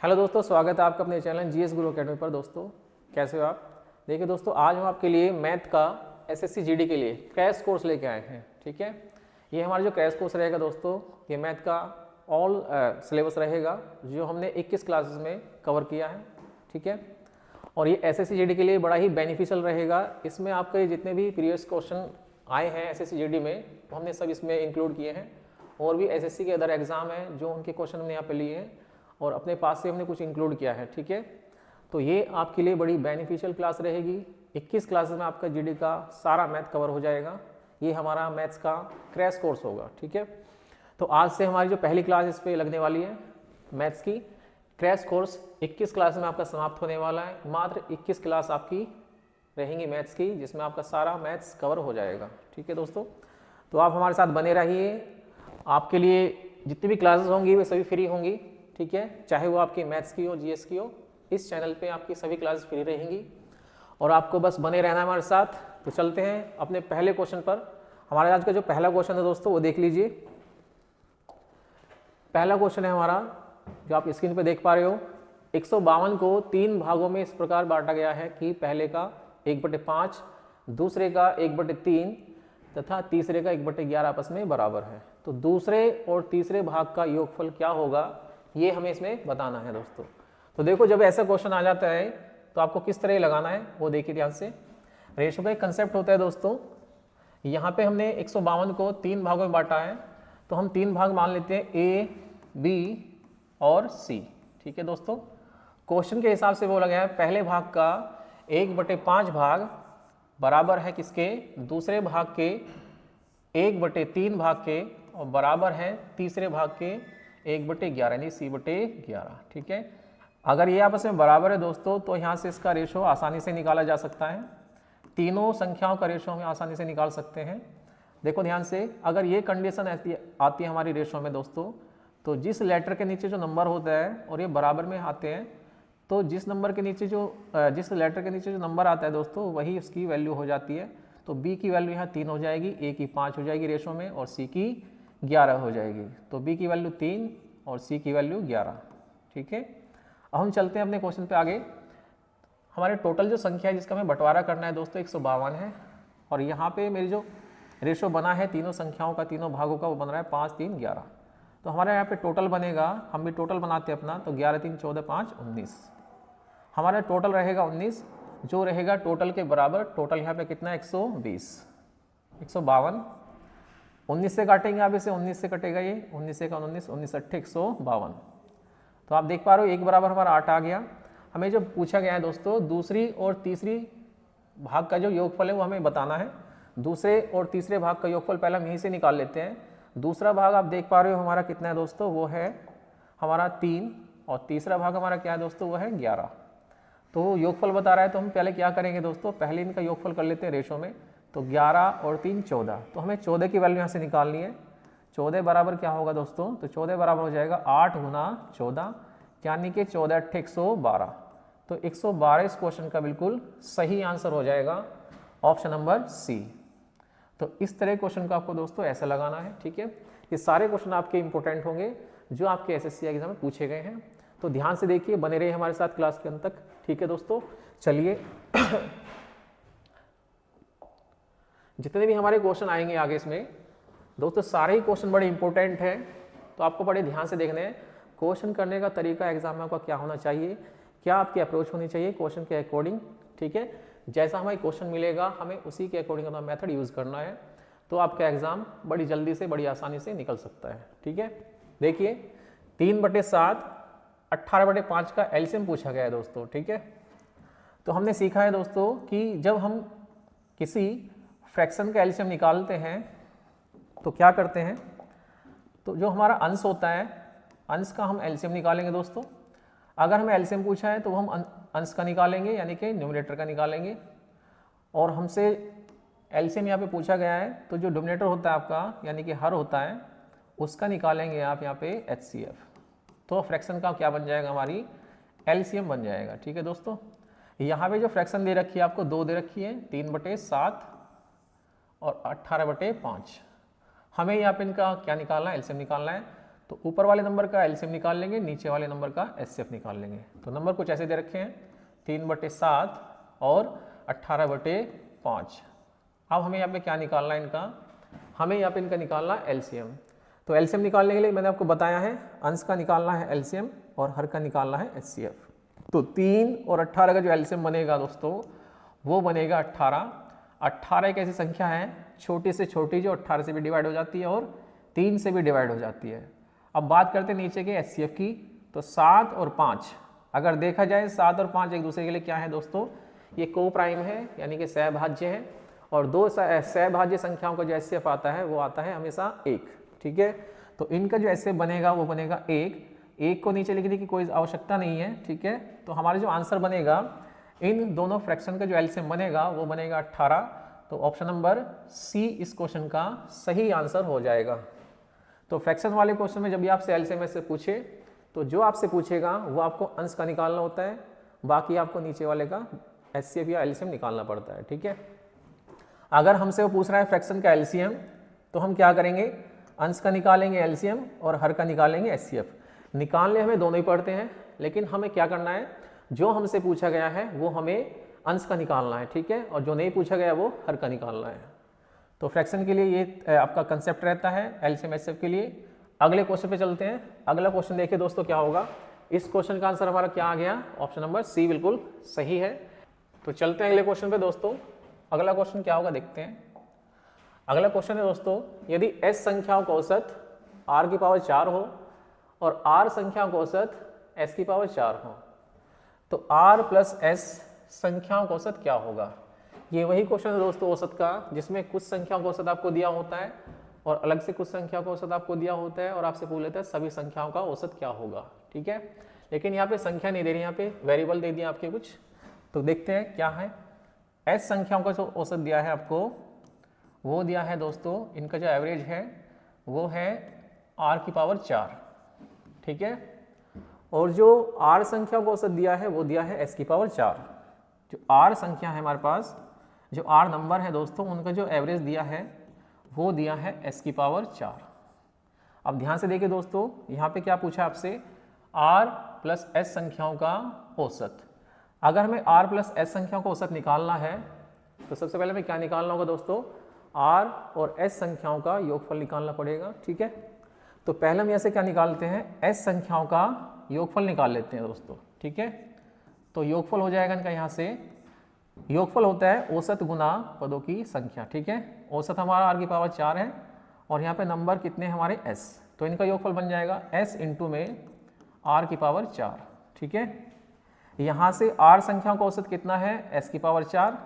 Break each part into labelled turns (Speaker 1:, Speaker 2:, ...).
Speaker 1: Hello दोस्तों, स्वागत है आपका अपने चैनल जीएस गुरु अकेडमी पर। दोस्तों कैसे हो आप? देखिए दोस्तों, आज हम आपके लिए मैथ का एसएससी जीडी के लिए क्रैश कोर्स लेके आए हैं। ठीक है, ये हमारा जो क्रैश कोर्स रहेगा दोस्तों, ये मैथ का ऑल सिलेबस रहेगा जो हमने 21 क्लासेस में कवर किया है। ठीक है, और ये एसएससी जीडी के लिए बड़ा ही बेनिफिशियल रहेगा। इसमें आपके जितने भी प्रीवियस क्वेश्चन आए हैं एसएससी जीडी में, तो हमने सब इसमें इंक्लूड किए हैं। और भी एसएससी के अदर एग्जाम हैं जो उनके क्वेश्चन हमने यहाँ पे लिए हैं और अपने पास से हमने कुछ इंक्लूड किया है। ठीक है, तो ये आपके लिए बड़ी बेनिफिशियल क्लास रहेगी। 21 क्लासेस में आपका जीडी का सारा मैथ कवर हो जाएगा। ये हमारा मैथ्स का क्रैश कोर्स होगा। ठीक है, तो आज से हमारी जो पहली क्लास इस पर लगने वाली है मैथ्स की, क्रैश कोर्स 21 क्लास में आपका समाप्त होने वाला है। मात्र 21 क्लास आपकी रहेंगी मैथ्स की, जिसमें आपका सारा मैथ्स कवर हो जाएगा। ठीक है दोस्तों, तो आप हमारे साथ बने रहिए। आपके लिए जितनी भी क्लासेस होंगी वे सभी फ्री होंगी। ठीक है, चाहे वो आपकी मैथ्स की हो, जीएस की हो, इस चैनल पे आपकी सभी क्लासेस फ्री रहेंगी और आपको बस बने रहना है हमारे साथ। तो चलते हैं अपने पहले क्वेश्चन पर। हमारे आज का जो पहला क्वेश्चन है दोस्तों, वो देख लीजिए। पहला क्वेश्चन है हमारा, जो आप स्क्रीन पे देख पा रहे हो। 152 को 3 भागों में इस प्रकार बांटा गया है कि पहले का 1/5, दूसरे का 1/3 तथा तीसरे का 1/11 आपस में बराबर है। तो दूसरे और तीसरे भाग का योगफल क्या होगा, ये हमें इसमें बताना है दोस्तों। तो देखो, जब ऐसा क्वेश्चन आ जाता है तो आपको किस तरह लगाना है वो देखिए ध्यान से। रेशो का एक कंसेप्ट होता है दोस्तों। यहाँ पे हमने 152 को 3 भागों में बांटा है, तो हम 3 भाग मान लेते हैं, ए, बी और सी। ठीक है दोस्तों, क्वेश्चन के हिसाब से बोला गया है पहले भाग का 1/5 भाग बराबर है किसके, दूसरे भाग के 1/3 भाग के, और बराबर है तीसरे भाग के 1/11 यानी C/11। ठीक है, अगर ये आपस में बराबर है दोस्तों, तो यहाँ से इसका रेशो आसानी से निकाला जा सकता है। तीनों संख्याओं का रेशो हम आसानी से निकाल सकते हैं। देखो ध्यान से, अगर ये कंडीशन आती है हमारी रेशो में दोस्तों, तो जिस लेटर के नीचे जो नंबर होता है और ये बराबर में आते हैं, तो जिस लेटर के नीचे जो नंबर आता है दोस्तों, वही उसकी वैल्यू हो जाती है। तो बी की वैल्यू यहाँ 3 हो जाएगी, ए की 5 हो जाएगी रेशो में, और सी की 11 हो जाएगी। तो बी की वैल्यू 3 और सी की वैल्यू 11। ठीक है, अब हम चलते हैं अपने क्वेश्चन पे आगे। हमारे टोटल जो संख्या है जिसका हमें बंटवारा करना है दोस्तों 152 है, और यहाँ पे मेरी जो रेशो बना है तीनों संख्याओं का, तीनों भागों का, वो बन रहा है 5, 3, 11। तो हमारे यहाँ पे टोटल बनेगा, हम भी टोटल बनाते हैं अपना, तो 11, 3, 14, 5, 19। हमारा टोटल रहेगा 19, जो रहेगा टोटल के बराबर। टोटल यहाँ पे कितना है, 120। 152 19 से काटेंगे आप इसे, 19 से कटेगा ये, 19 से 19, 19 8 152। तो आप देख पा रहे हो एक बराबर हमारा 8 आ गया। हमें जो पूछा गया है दोस्तों, दूसरी और तीसरी भाग का जो योगफल है वो हमें बताना है। दूसरे और तीसरे भाग का योगफल पहले हम यहीं से निकाल लेते हैं। दूसरा भाग आप देख पा रहे हो हमारा कितना है दोस्तों, वो है हमारा 3, और तीसरा भाग हमारा क्या है दोस्तों, वो है 11। तो योगफल बता रहा है, तो हम पहले क्या करेंगे दोस्तों, पहले इनका योगफल कर लेते हैं रेशो में। तो 11 और 3 14, तो हमें 14 की वैल्यू यहाँ से निकालनी है। 14 बराबर क्या होगा दोस्तों, तो 14 बराबर हो जाएगा 8 गुना 14, यानी कि 14 8 112। तो 112 इस क्वेश्चन का बिल्कुल सही आंसर हो जाएगा, ऑप्शन नंबर सी। तो इस तरह क्वेश्चन का आपको दोस्तों ऐसा लगाना है। ठीक है, ये सारे क्वेश्चन आपके इंपॉर्टेंट होंगे जो आपके एसएससी एग्जाम में पूछे गए हैं। तो ध्यान से देखिए, बने रहिए हमारे साथ क्लास के अंत तक। ठीक है दोस्तों, चलिए जितने भी हमारे क्वेश्चन आएंगे आगे इसमें दोस्तों, सारे ही क्वेश्चन बड़े इंपॉर्टेंट हैं, तो आपको बड़े ध्यान से देखने हैं। क्वेश्चन करने का तरीका एग्जाम में आपका क्या होना चाहिए, क्या आपकी अप्रोच होनी चाहिए क्वेश्चन के अकॉर्डिंग। ठीक है, जैसा हमें क्वेश्चन मिलेगा हमें उसी के अकॉर्डिंग अपना मेथड यूज़ करना है, तो आपका एग्जाम बड़ी जल्दी से, बड़ी आसानी से निकल सकता है। ठीक है, देखिए 3/7 18/5 का एलसीएम पूछा गया है दोस्तों। ठीक है, तो हमने सीखा है दोस्तों कि जब हम किसी फ्रैक्शन का एलसीएम निकालते हैं तो क्या करते हैं, तो जो हमारा अंश होता है, अंश का हम एलसीएम निकालेंगे दोस्तों। अगर हमें एलसीएम पूछा है तो हम अंश का निकालेंगे, यानी कि न्यूमरेटर का निकालेंगे। और हमसे एलसीएम यहाँ पे पूछा गया है, तो जो डिनोमिनेटर होता है आपका, यानी कि हर होता है, उसका निकालेंगे आप यहाँ पे एचसीएफ। तो फ्रैक्शन का क्या बन जाएगा, हमारी एलसीएम बन जाएगा। ठीक है दोस्तों, यहाँ पे जो फ्रैक्शन दे रखी है आपको, 2 दे रखी है, 3/7 और 18/5। हमें यहाँ पे इनका क्या निकालना है, एलसीएम निकालना है। तो ऊपर वाले नंबर का एलसीएम निकाल लेंगे, नीचे वाले नंबर का एचसीएफ निकाल लेंगे। तो नंबर कुछ ऐसे दे रखे हैं 3/7 और 18/5। अब हमें यहाँ पे क्या निकालना है इनका, हमें यहाँ पे इनका निकालना है एलसीएम। तो एलसीएम निकालने के लिए मैंने आपको बताया है अंश का निकालना है एलसीएम और हर का निकालना है एचसीएफ। तो 3 और 18 का जो एलसीएम बनेगा दोस्तों वो बनेगा 18। 18 एक ऐसी संख्या है छोटी से छोटी जो 18 से भी डिवाइड हो जाती है और 3 से भी डिवाइड हो जाती है। अब बात करते हैं नीचे के एचसीएफ की। तो 7 और 5, अगर देखा जाए 7 और 5 एक दूसरे के लिए क्या है दोस्तों, ये को प्राइम है यानी कि सहभाज्य है, और दो सहभाज्य संख्याओं का जो एचसीएफ आता है वो आता है हमेशा 1। ठीक है, तो इनका जो एचसीएफ बनेगा वो बनेगा 1 को नीचे लिखने की कोई आवश्यकता नहीं है। ठीक है, तो हमारा जो आंसर बनेगा इन दोनों फ्रैक्शन का जो एलसीएम बनेगा वो बनेगा 18। तो ऑप्शन नंबर सी इस क्वेश्चन का सही आंसर हो जाएगा। तो फ्रैक्शन वाले क्वेश्चन में जब भी आपसे एलसीएम से पूछे तो जो आपसे पूछेगा वो आपको अंश का निकालना होता है, बाकी आपको नीचे वाले का एचसीएफ या एलसीएम निकालना पड़ता है। ठीक है, अगर हमसे वो पूछ रहा है फ्रैक्शन का एलसीएम तो हम क्या करेंगे, अंश का निकालेंगे एलसीएम और हर का निकालेंगे एचसीएफ। निकालने हमें दोनों ही पड़ते हैं, लेकिन हमें क्या करना है, जो हमसे पूछा गया है वो हमें अंश का निकालना है। ठीक है, और जो नहीं पूछा गया वो हर का निकालना है। तो फ्रैक्शन के लिए ये आपका कंसेप्ट रहता है एलसीएम एचसीएफ के लिए। अगले क्वेश्चन पे चलते हैं। अगला क्वेश्चन देखिए दोस्तों क्या होगा। इस क्वेश्चन का आंसर हमारा क्या आ गया, ऑप्शन नंबर सी बिल्कुल सही है। तो चलते हैं अगले क्वेश्चन पे दोस्तों। अगला क्वेश्चन क्या होगा देखते हैं। अगला क्वेश्चन है दोस्तों, यदि s संख्याओं का औसत r की पावर 4 हो और r संख्याओं का औसत s की पावर 4 हो तो r प्लस s संख्याओं का औसत क्या होगा। ये वही क्वेश्चन है दोस्तों औसत का, जिसमें कुछ संख्याओं का औसत आपको दिया होता है और अलग से कुछ संख्याओं का औसत आपको दिया होता है और आपसे पूछ लेते हैं सभी संख्याओं का औसत क्या होगा। ठीक है, लेकिन यहाँ पे संख्या नहीं दे रही, यहाँ पे वेरिएबल दे दिया आपके कुछ। तो देखते हैं क्या है। s संख्याओं का जो औसत दिया है आपको वो दिया है दोस्तों, इनका जो एवरेज है वो है r की पावर 4। ठीक है, और जो r संख्या को औसत दिया है वो दिया है s की पावर 4। जो r संख्या है हमारे पास, जो r नंबर है दोस्तों, उनका जो एवरेज दिया है वो दिया है s की पावर 4। अब ध्यान से देखिए दोस्तों, यहाँ पे क्या पूछा आपसे, r प्लस s संख्याओं का औसत। अगर हमें r प्लस s संख्याओं का औसत निकालना है तो सबसे पहले हमें क्या निकालना होगा दोस्तों, r और s संख्याओं का योगफल निकालना पड़ेगा। ठीक है, तो पहले हम यहाँ से क्या निकालते हैं, s संख्याओं का योगफल निकाल लेते हैं दोस्तों। ठीक है, तो योगफल हो जाएगा इनका, यहाँ से योगफल होता है औसत गुना पदों की संख्या। ठीक है, औसत हमारा r की पावर 4 है और यहाँ पे नंबर कितने हैं हमारे s, तो इनका योगफल बन जाएगा s इंटू में r की पावर 4। ठीक है, यहाँ से r संख्याओं का औसत कितना है, s की पावर 4।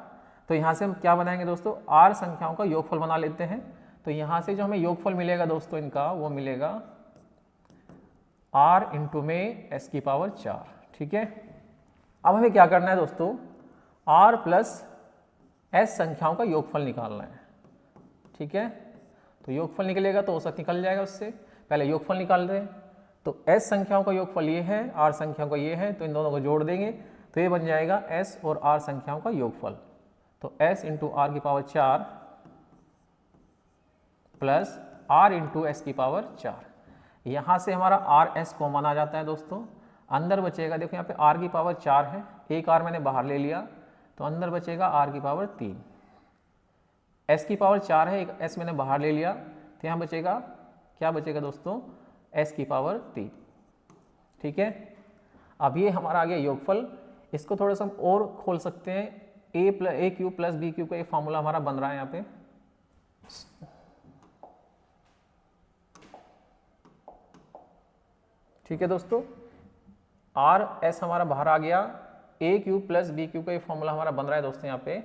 Speaker 1: तो यहाँ से हम क्या बनाएंगे दोस्तों, r संख्याओं का योगफल बना लेते हैं। तो यहाँ से जो हमें योगफल मिलेगा दोस्तों इनका, वो मिलेगा r इंटू में s की पावर 4। ठीक है, अब हमें क्या करना है दोस्तों, r प्लस s संख्याओं का योगफल निकालना है। ठीक है, तो योगफल निकलेगा तो औसत निकल जाएगा उससे। पहले योगफल निकाल रहे हैं, तो s संख्याओं का योगफल ये है, r संख्याओं का ये है, तो इन दोनों को जोड़ देंगे तो ये बन जाएगा s और r संख्याओं का योगफल। तो s इंटू r की power 4 plus r into s की पावर 4। यहाँ से हमारा r s कॉमन आ जाता है दोस्तों, अंदर बचेगा, देखो यहाँ पे r की पावर 4 है, एक r मैंने बाहर ले लिया तो अंदर बचेगा r की पावर 3। s की पावर 4 है, एक s मैंने बाहर ले लिया तो यहाँ बचेगा, क्या बचेगा दोस्तों, s की पावर 3। ठीक है, अब ये हमारा आ गया योगफल। इसको थोड़ा सा हम और खोल सकते हैं, a cube plus B cube का एक फॉर्मूला हमारा बन रहा है यहाँ पे। ठीक है दोस्तों, आर एस हमारा बाहर आ गया, a cube plus B cube का एक फॉर्मूला हमारा बन रहा है दोस्तों यहाँ पे।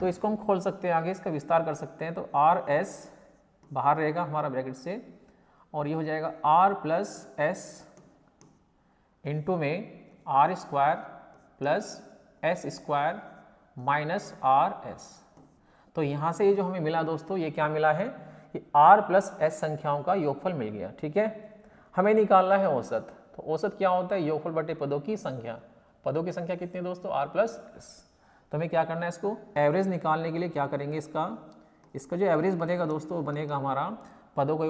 Speaker 1: तो इसको हम खोल सकते हैं, आगे इसका विस्तार कर सकते हैं। तो आर एस बाहर रहेगा हमारा ब्रैकेट से और ये हो जाएगा आर प्लस एस इंटू में R square plus S square minus R S. तो यहाँ से ये जो हमें मिला दोस्तों, ये क्या मिला है, ये r प्लस s संख्याओं का योगफल मिल गया। ठीक है, हमें निकालना है औसत। तो औसत क्या होता है, योगफल बटे पदों की संख्या। पदों की संख्या कितनी है दोस्तों, r प्लस s। तो हमें क्या करना है, इसको एवरेज निकालने के लिए क्या करेंगे, इसका जो एवरेज बनेगा दोस्तों वो बनेगा हमारा पदों का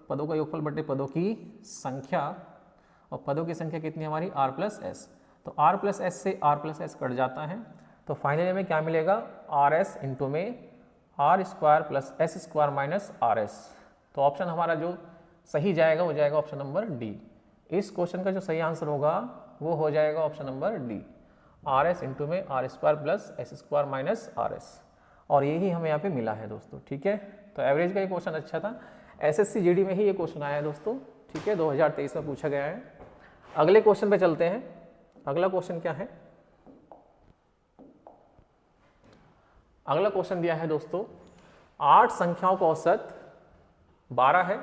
Speaker 1: पदों का योगफल बटे पदों की संख्या, और पदों की संख्या कितनी हमारी r प्लस एस, तो r प्लस एस से r प्लस एस कट जाता है, तो फाइनली हमें क्या मिलेगा आर एस इंटू में R square plus S square minus R S. तो ऑप्शन हमारा जो सही जाएगा वो जाएगा ऑप्शन नंबर डी। इस क्वेश्चन का जो सही आंसर होगा वो हो जाएगा option number D, R S into में R square plus S square minus R S, और यही हमें यहाँ पे मिला है दोस्तों। ठीक है, तो एवरेज का ये क्वेश्चन अच्छा था, एसएससी जीडी में ही ये क्वेश्चन आया है दोस्तों। ठीक है, 2023 में पूछा गया है। अगले क्वेश्चन पे चलते हैं। अगला क्वेश्चन क्या है? अगला क्वेश्चन दिया है दोस्तों 8 संख्याओं का औसत 12 है।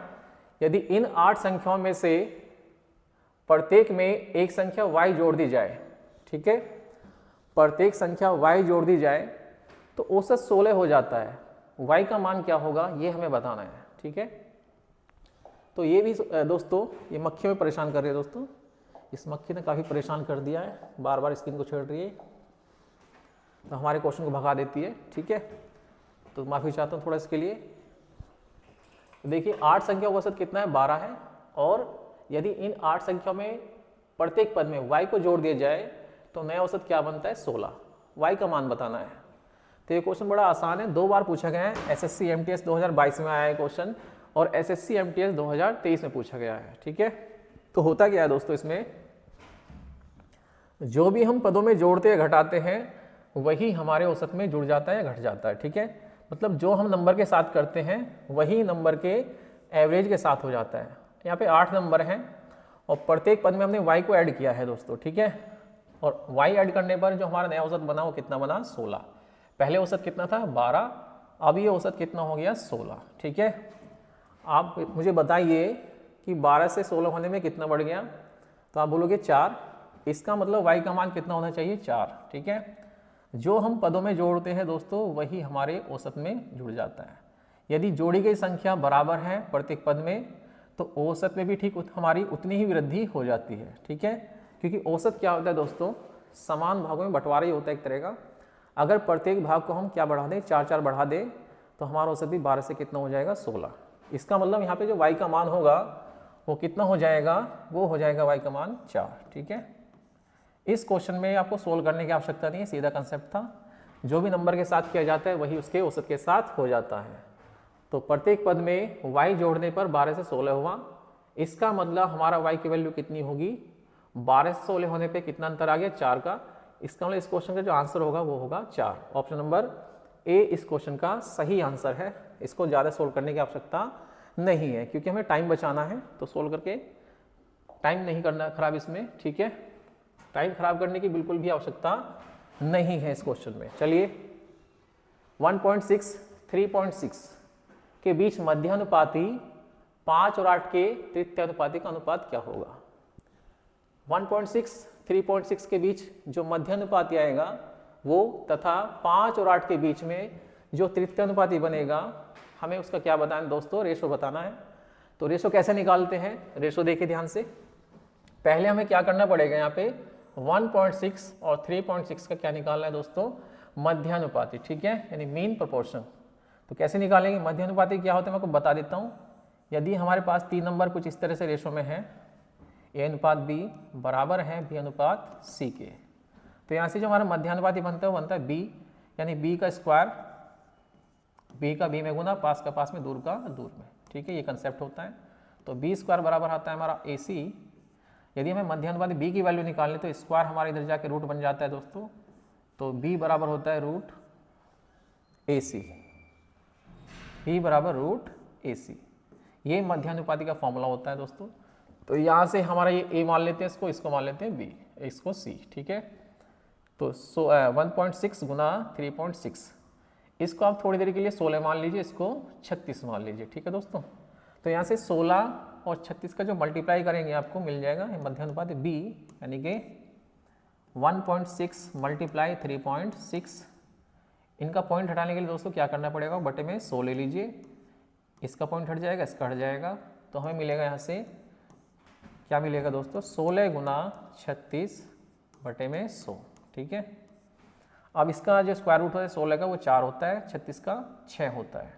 Speaker 1: यदि इन 8 संख्याओं में से प्रत्येक में एक संख्या y जोड़ दी जाए, ठीक है, प्रत्येक संख्या y जोड़ दी जाए तो औसत 16 हो जाता है। y का मान क्या होगा ये हमें बताना है। ठीक है, तो ये भी दोस्तों ये मक्खी में परेशान कर रही है दोस्तों, इस मक्खी ने काफ़ी परेशान कर दिया है, बार बार स्क्रीन को छेड़ रही है, तो हमारे क्वेश्चन को भगा देती है। ठीक है, तो माफ़ी चाहता हूँ थोड़ा इसके लिए। देखिए 8 संख्या का औसत कितना है 12 है, और यदि इन 8 संख्या में प्रत्येक पद में y को जोड़ दिया जाए तो नया औसत क्या बनता है 16, y का मान बताना है। तो ये क्वेश्चन बड़ा आसान है, 2 बार पूछा गया है। एसएससी एमटीएस 2022 में आया है क्वेश्चन, और एसएससी एमटीएस 2023 में पूछा गया है। ठीक है, तो होता क्या है दोस्तों, इसमें जो भी हम पदों में जोड़ते या घटाते हैं वही हमारे औसत में जुड़ जाता है या घट जाता है। ठीक है, मतलब जो हम नंबर के साथ करते हैं वही नंबर के एवरेज के साथ हो जाता है। यहाँ पे 8 नंबर हैं और प्रत्येक पद में हमने y को ऐड किया है दोस्तों। ठीक है, और y ऐड करने पर जो हमारा नया औसत बना वो कितना बना 16। पहले औसत कितना था 12, अब ये औसत कितना हो गया 16। ठीक है, आप मुझे बताइए कि 12 से 16 होने में कितना बढ़ गया, तो आप बोलोगे 4। इसका मतलब y का मान कितना होना चाहिए 4। ठीक है, जो हम पदों में जोड़ते हैं दोस्तों वही हमारे औसत में जुड़ जाता है। यदि जोड़ी गई संख्या बराबर है प्रत्येक पद में तो औसत में भी ठीक हमारी उतनी ही वृद्धि हो जाती है। ठीक है, क्योंकि औसत क्या होता है दोस्तों, समान भागों में बंटवारा ही होता है एक तरह का। अगर प्रत्येक भाग को हम क्या बढ़ा दें 4 बढ़ा दें तो हमारा औसत भी 12 से कितना हो जाएगा 16। इसका मतलब यहाँ पे जो y का मान होगा वो कितना हो जाएगा, वो हो जाएगा y का मान 4। ठीक है, इस क्वेश्चन में आपको सोल्व करने की आवश्यकता नहीं है, सीधा कंसेप्ट था, जो भी नंबर के साथ किया जाता है वही उसके औसत के साथ हो जाता है। तो प्रत्येक पद में y जोड़ने पर 12 से 16 हुआ, इसका मतलब हमारा y की वैल्यू कितनी होगी, 12 से 16 होने पे कितना अंतर आ गया 4 का। इसका मतलब इस क्वेश्चन का जो आंसर होगा वो होगा 4। ऑप्शन नंबर ए इस क्वेश्चन का सही आंसर है। इसको ज़्यादा सोल्व करने की आवश्यकता नहीं है क्योंकि हमें टाइम बचाना है, तो सोल्व करके टाइम नहीं करना खराब इसमें। ठीक है, टाइम खराब करने की बिल्कुल भी आवश्यकता नहीं है इस क्वेश्चन में। चलिए 1.6 3.6 के बीच मध्यानुपाती 5 और 8 के तृतीयानुपाती का अनुपात क्या होगा। 1.6 3.6 के बीच जो मध्यानुपाती आएगा वो, तथा 5 और 8 के बीच में जो तृतीयानुपाती बनेगा, हमें उसका क्या बताना है दोस्तों, रेशो बताना है। तो रेशो कैसे निकालते हैं, रेशो देखिए ध्यान से। पहले हमें क्या करना पड़ेगा, यहाँ पे 1.6 और 3.6 का क्या निकालना है दोस्तों, मध्यानुपाती। ठीक है, यानी मीन प्रोपोर्शन। तो कैसे निकालेंगे, मध्यानुपाती क्या होता है मैं आपको बता देता हूँ। यदि हमारे पास 3 नंबर कुछ इस तरह से रेशो में है, ए अनुपात बी बराबर है बी अनुपात सी के, तो यहाँ से जो हमारा मध्यानुपाती बनता है वो बनता है बी, यानी बी का स्क्वायर, बी का बी में गुना, पास का पास में, दूर का दूर में। ठीक है, ये कंसेप्ट होता है। तो बी स्क्वायर बराबर आता है हमारा ए सी। यदि हमें मध्यानुपाती बी की वैल्यू निकालनी तो स्क्वायर हमारे इधर जाके रूट बन जाता है दोस्तों, तो बी बराबर होता है रूट ए सी, बी बराबर रूट ए सी। ये मध्यानुपाती का फॉर्मूला होता है दोस्तों। तो यहाँ से हमारा ये ए मान लेते हैं, इसको मान लेते हैं बी, इसको सी। ठीक है, तो 1.6 गुना 3.6, इसको आप थोड़ी देर के लिए 16 मान लीजिए, इसको 36 मान लीजिए। ठीक है दोस्तों, तो यहाँ से 16 और 36 का जो मल्टीप्लाई करेंगे आपको मिल जाएगा मध्यानुपाती बी, यानी कि 1.6 मल्टीप्लाई 3.6। इनका पॉइंट हटाने के लिए दोस्तों क्या करना पड़ेगा, बटे में 100 ले लीजिए, इसका पॉइंट हट जाएगा, इसका हट जाएगा, तो हमें मिलेगा यहाँ से क्या मिलेगा दोस्तों, 16 गुना 36 बटे में 100। ठीक है, अब इसका जो स्क्वायर रूट होता है 16 का वो 4 होता है, 36 का 6 होता है,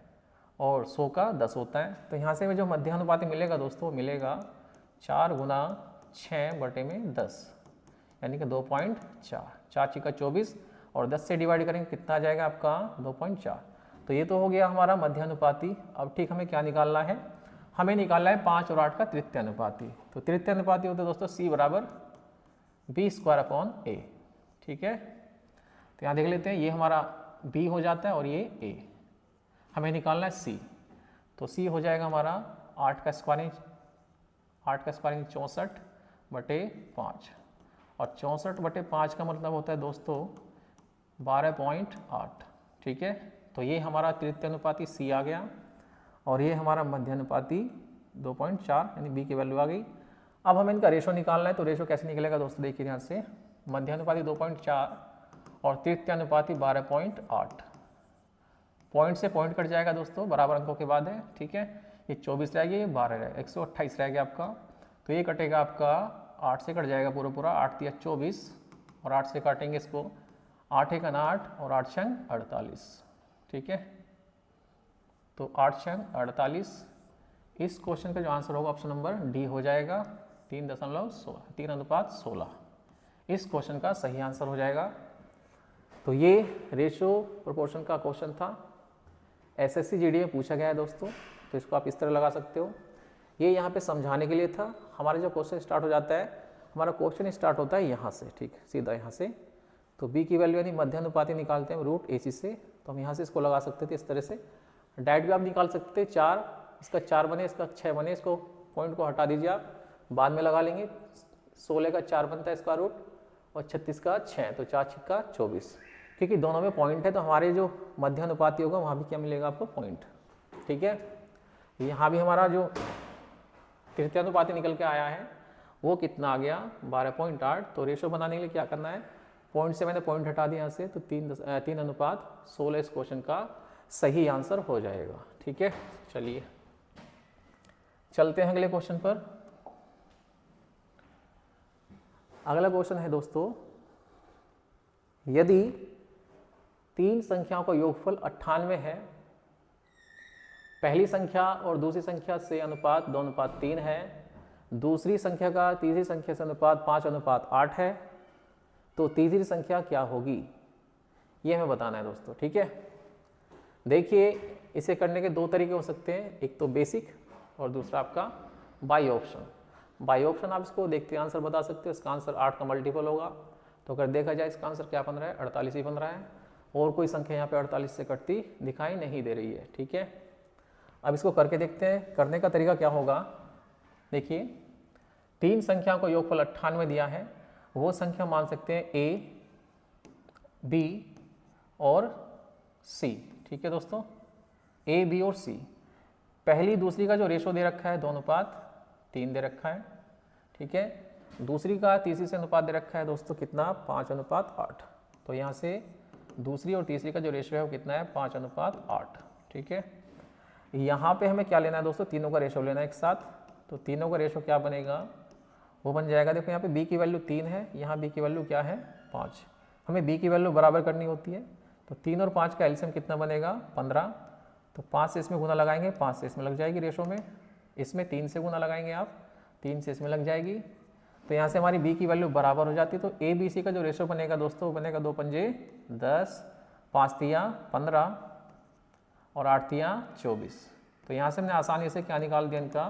Speaker 1: और 100 का 10 होता है। तो यहाँ से जो मध्यानुपाती मिलेगा दोस्तों, मिलेगा 4 गुना 6 बटे में 10, यानी कि 2.4, 4 छिका 24 और 10 से डिवाइड करेंगे कितना आ जाएगा आपका 2.4। तो ये तो हो गया हमारा मध्यानुपाती। अब ठीक हमें क्या निकालना है, हमें निकालना है 5 और 8 का तृतीय अनुपाती। तो तृतीय अनुपाती होता है दोस्तों C बराबर B² A, ठीक है। तो यहाँ देख लेते हैं, ये हमारा B हो जाता है और ये A, हमें निकालना है C। तो C हो जाएगा हमारा 8 का स्क्वायर 64 बटे 5, और 64 बटे 5 का मतलब होता है दोस्तों 12.8, ठीक है। तो ये हमारा तृतीय अनुपाती C आ गया, और ये हमारा मध्यानुपाती 2.4 यानी B की वैल्यू आ गई। अब हमें इनका रेशो निकालना है। तो रेशो कैसे निकलेगा दोस्तों, देखिए यहाँ से, मध्यानुपाती 2.4 और तृतीय अनुपाती 12.8, पॉइंट से पॉइंट कट जाएगा दोस्तों, बराबर अंकों के बाद है, ठीक है। ये 24 रह गया, ये 12 रह गया, 128 रह गया आपका। तो ये कटेगा आपका 8 से कट जाएगा पूरा 8 तिया 24, और 8 से काटेंगे इसको, 8 1 8 और 8 6 48, ठीक है। तो 8 6 48, इस क्वेश्चन का जो आंसर होगा ऑप्शन नंबर डी हो जाएगा, 3.16 इस क्वेश्चन का सही आंसर हो जाएगा। तो ये रेशो प्रोपोर्शन का क्वेश्चन था, SSC GD में पूछा गया है दोस्तों। तो इसको आप इस तरह लगा सकते हो, ये यहाँ पे समझाने के लिए था। हमारा जो क्वेश्चन स्टार्ट हो जाता है, हमारा क्वेश्चन स्टार्ट होता है यहाँ से, ठीक, सीधा यहाँ से। तो B की वैल्यू यानी मध्यानुपाती निकालते हैं √AC से, तो हम यहाँ से इसको लगा सकते थे इस तरह से। डायरेक्ट भी आप निकाल सकते, 4 इसका 4 बने, इसका 6 बने, इसको पॉइंट को हटा दीजिए आप, बाद में लगा लेंगे। 16 का 4 बनता है इसका रूट, और 36 का 6, तो 4 छिक्का 24, क्योंकि दोनों में पॉइंट है। तो हमारे जो मध्यानुपाती होगा वहाँ भी क्या मिलेगा आपको, पॉइंट, ठीक है। यहाँ भी हमारा जो तृतीयानुपाती निकल के आया है वो कितना आ गया, 12.8। तो रेशो बनाने के लिए क्या करना है, पॉइंट से मैंने पॉइंट हटा दिया यहाँ से, तो 3:16 इस क्वेश्चन का सही आंसर हो जाएगा, ठीक है। चलिए चलते हैं अगले क्वेश्चन पर। अगला क्वेश्चन है दोस्तों, यदि 3 संख्याओं का योगफल 98 है, पहली संख्या और दूसरी संख्या से अनुपात 2:3 है, दूसरी संख्या का तीसरी संख्या से अनुपात 5:8 है, तो तीसरी संख्या क्या होगी, ये हमें बताना है दोस्तों, ठीक है। देखिए, इसे करने के 2 तरीके हो सकते हैं, एक तो बेसिक और दूसरा आपका बाई ऑप्शन। बाई ऑप्शन आप इसको देखते आंसर बता सकते हो, इसका आंसर 8 का मल्टीपल होगा। तो अगर देखा जाए इसका आंसर क्या बन रहा है, 48 ही बन रहा है, और कोई संख्या यहाँ पे 48 से कटती दिखाई नहीं दे रही है, ठीक है। अब इसको करके देखते हैं, करने का तरीका क्या होगा। देखिए, 3 संख्याओं को योगफल 98 दिया है, वो संख्या मान सकते हैं A, B और C, ठीक है दोस्तों, A, B और C। पहली दूसरी का जो रेशो दे रखा है 2:3 दे रखा है, ठीक है। दूसरी का तीसरी से अनुपात दे रखा है दोस्तों कितना, 5:8। तो यहाँ से दूसरी और तीसरी का जो रेशो है वो कितना है, 5:8, ठीक है। यहाँ पे हमें क्या लेना है दोस्तों, तीनों का रेशो लेना है एक साथ। तो तीनों का रेशो क्या बनेगा, वो बन जाएगा, देखो यहाँ पे B की वैल्यू 3 है, यहाँ B की वैल्यू क्या है 5। हमें B की वैल्यू बराबर करनी होती है, तो 3 और 5 का एलसीएम कितना बनेगा 15। तो 5 से इसमें गुना लगाएंगे, 5 से इसमें लग जाएगी रेशो में, इसमें 3 से गुना लगाएंगे आप, 3 से इसमें लग जाएगी। तो यहाँ से हमारी B की वैल्यू बराबर हो जाती है। तो ABC का जो रेशो बनेगा दोस्तों वो बनेगा 2 पंजे 10, 5 तिया 15 और 8 तिया 24। तो यहाँ से हमने आसानी से क्या निकाल दिया, इनका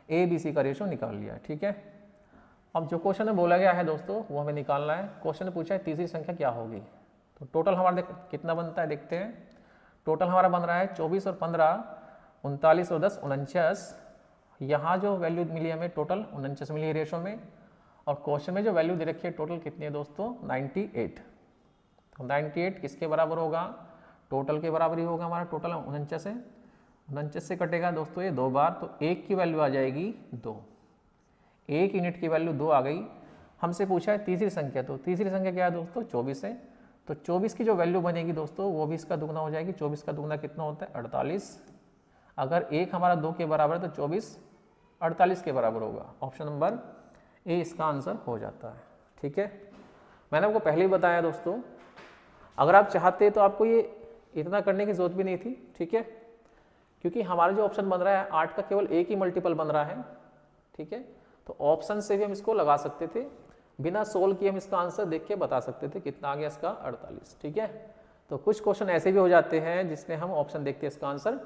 Speaker 1: ABC का रेशो निकाल लिया, ठीक है। अब जो क्वेश्चन में बोला गया है दोस्तों वो हमें निकालना है। क्वेश्चन ने पूछा है तीसरी संख्या क्या होगी। तो टोटल हमारा कितना बनता है देखते हैं। टोटल हमारा बन रहा है 24 और 15 39 और 10 49। यहाँ जो वैल्यू मिली हमें टोटल 49 मिली है रेशो में, और क्वेश्चन में जो वैल्यू दे रखी है टोटल कितनी है दोस्तों 98। तो 98 किसके बराबर होगा, टोटल के बराबर ही होगा हमारा। टोटल 49 है, 49 से कटेगा दोस्तों ये 2 बार, तो 1 की वैल्यू आ जाएगी 2। 1 यूनिट की वैल्यू 2 आ गई। हमसे पूछा है तीसरी संख्या, तो तीसरी संख्या क्या है दोस्तों 24 है। तो 24 की जो वैल्यू बनेगी दोस्तों वो भी इसका दुगना हो जाएगी। 24 का दुगना कितना होता है 48। अगर 1 हमारा 2 के बराबर है तो 24 48 के बराबर होगा। ऑप्शन नंबर ए इसका आंसर हो जाता है, ठीक है। मैंने आपको पहले ही बताया दोस्तों, अगर आप चाहते तो आपको ये इतना करने की जरूरत भी नहीं थी, ठीक है। क्योंकि हमारा जो ऑप्शन बन रहा है 8 का केवल एक ही मल्टीपल बन रहा है, ठीक है। तो ऑप्शन से भी हम इसको लगा सकते थे, बिना सोल्व किए हम इसका आंसर देख के बता सकते थे कितना आ गया इसका 48, ठीक है। तो कुछ क्वेश्चन ऐसे भी हो जाते हैं जिसमें हम ऑप्शन देख के इसका आंसर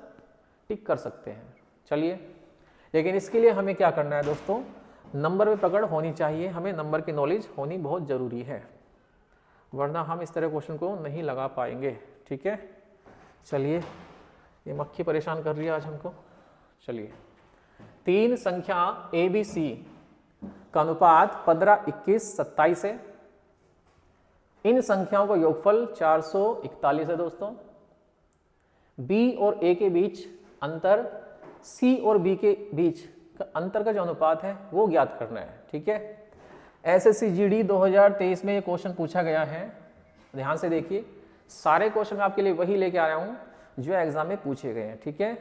Speaker 1: टिक कर सकते हैं। चलिए, लेकिन इसके लिए हमें क्या करना है दोस्तों, नंबर में पकड़ होनी चाहिए, हमें नंबर की नॉलेज होनी बहुत ज़रूरी है, वरना हम इस तरह क्वेश्चन को नहीं लगा पाएंगे, ठीक है। चलिए, ये मक्खी परेशान कर रही है आज हमको। चलिए, 3 संख्या ABC का अनुपात 15, 21, 27 है। इन संख्याओं का योगफल 441 है दोस्तों। B और A के बीच अंतर, C और B के बीच का अंतर का जो अनुपात है वो ज्ञात करना है, ठीक है। SSC GD 2023 में ये क्वेश्चन पूछा गया है, ध्यान से देखिए। सारे क्वेश्चन आपके लिए वही लेके आ रहा हूँ जो एग्जाम में पूछे गए हैं, ठीक है।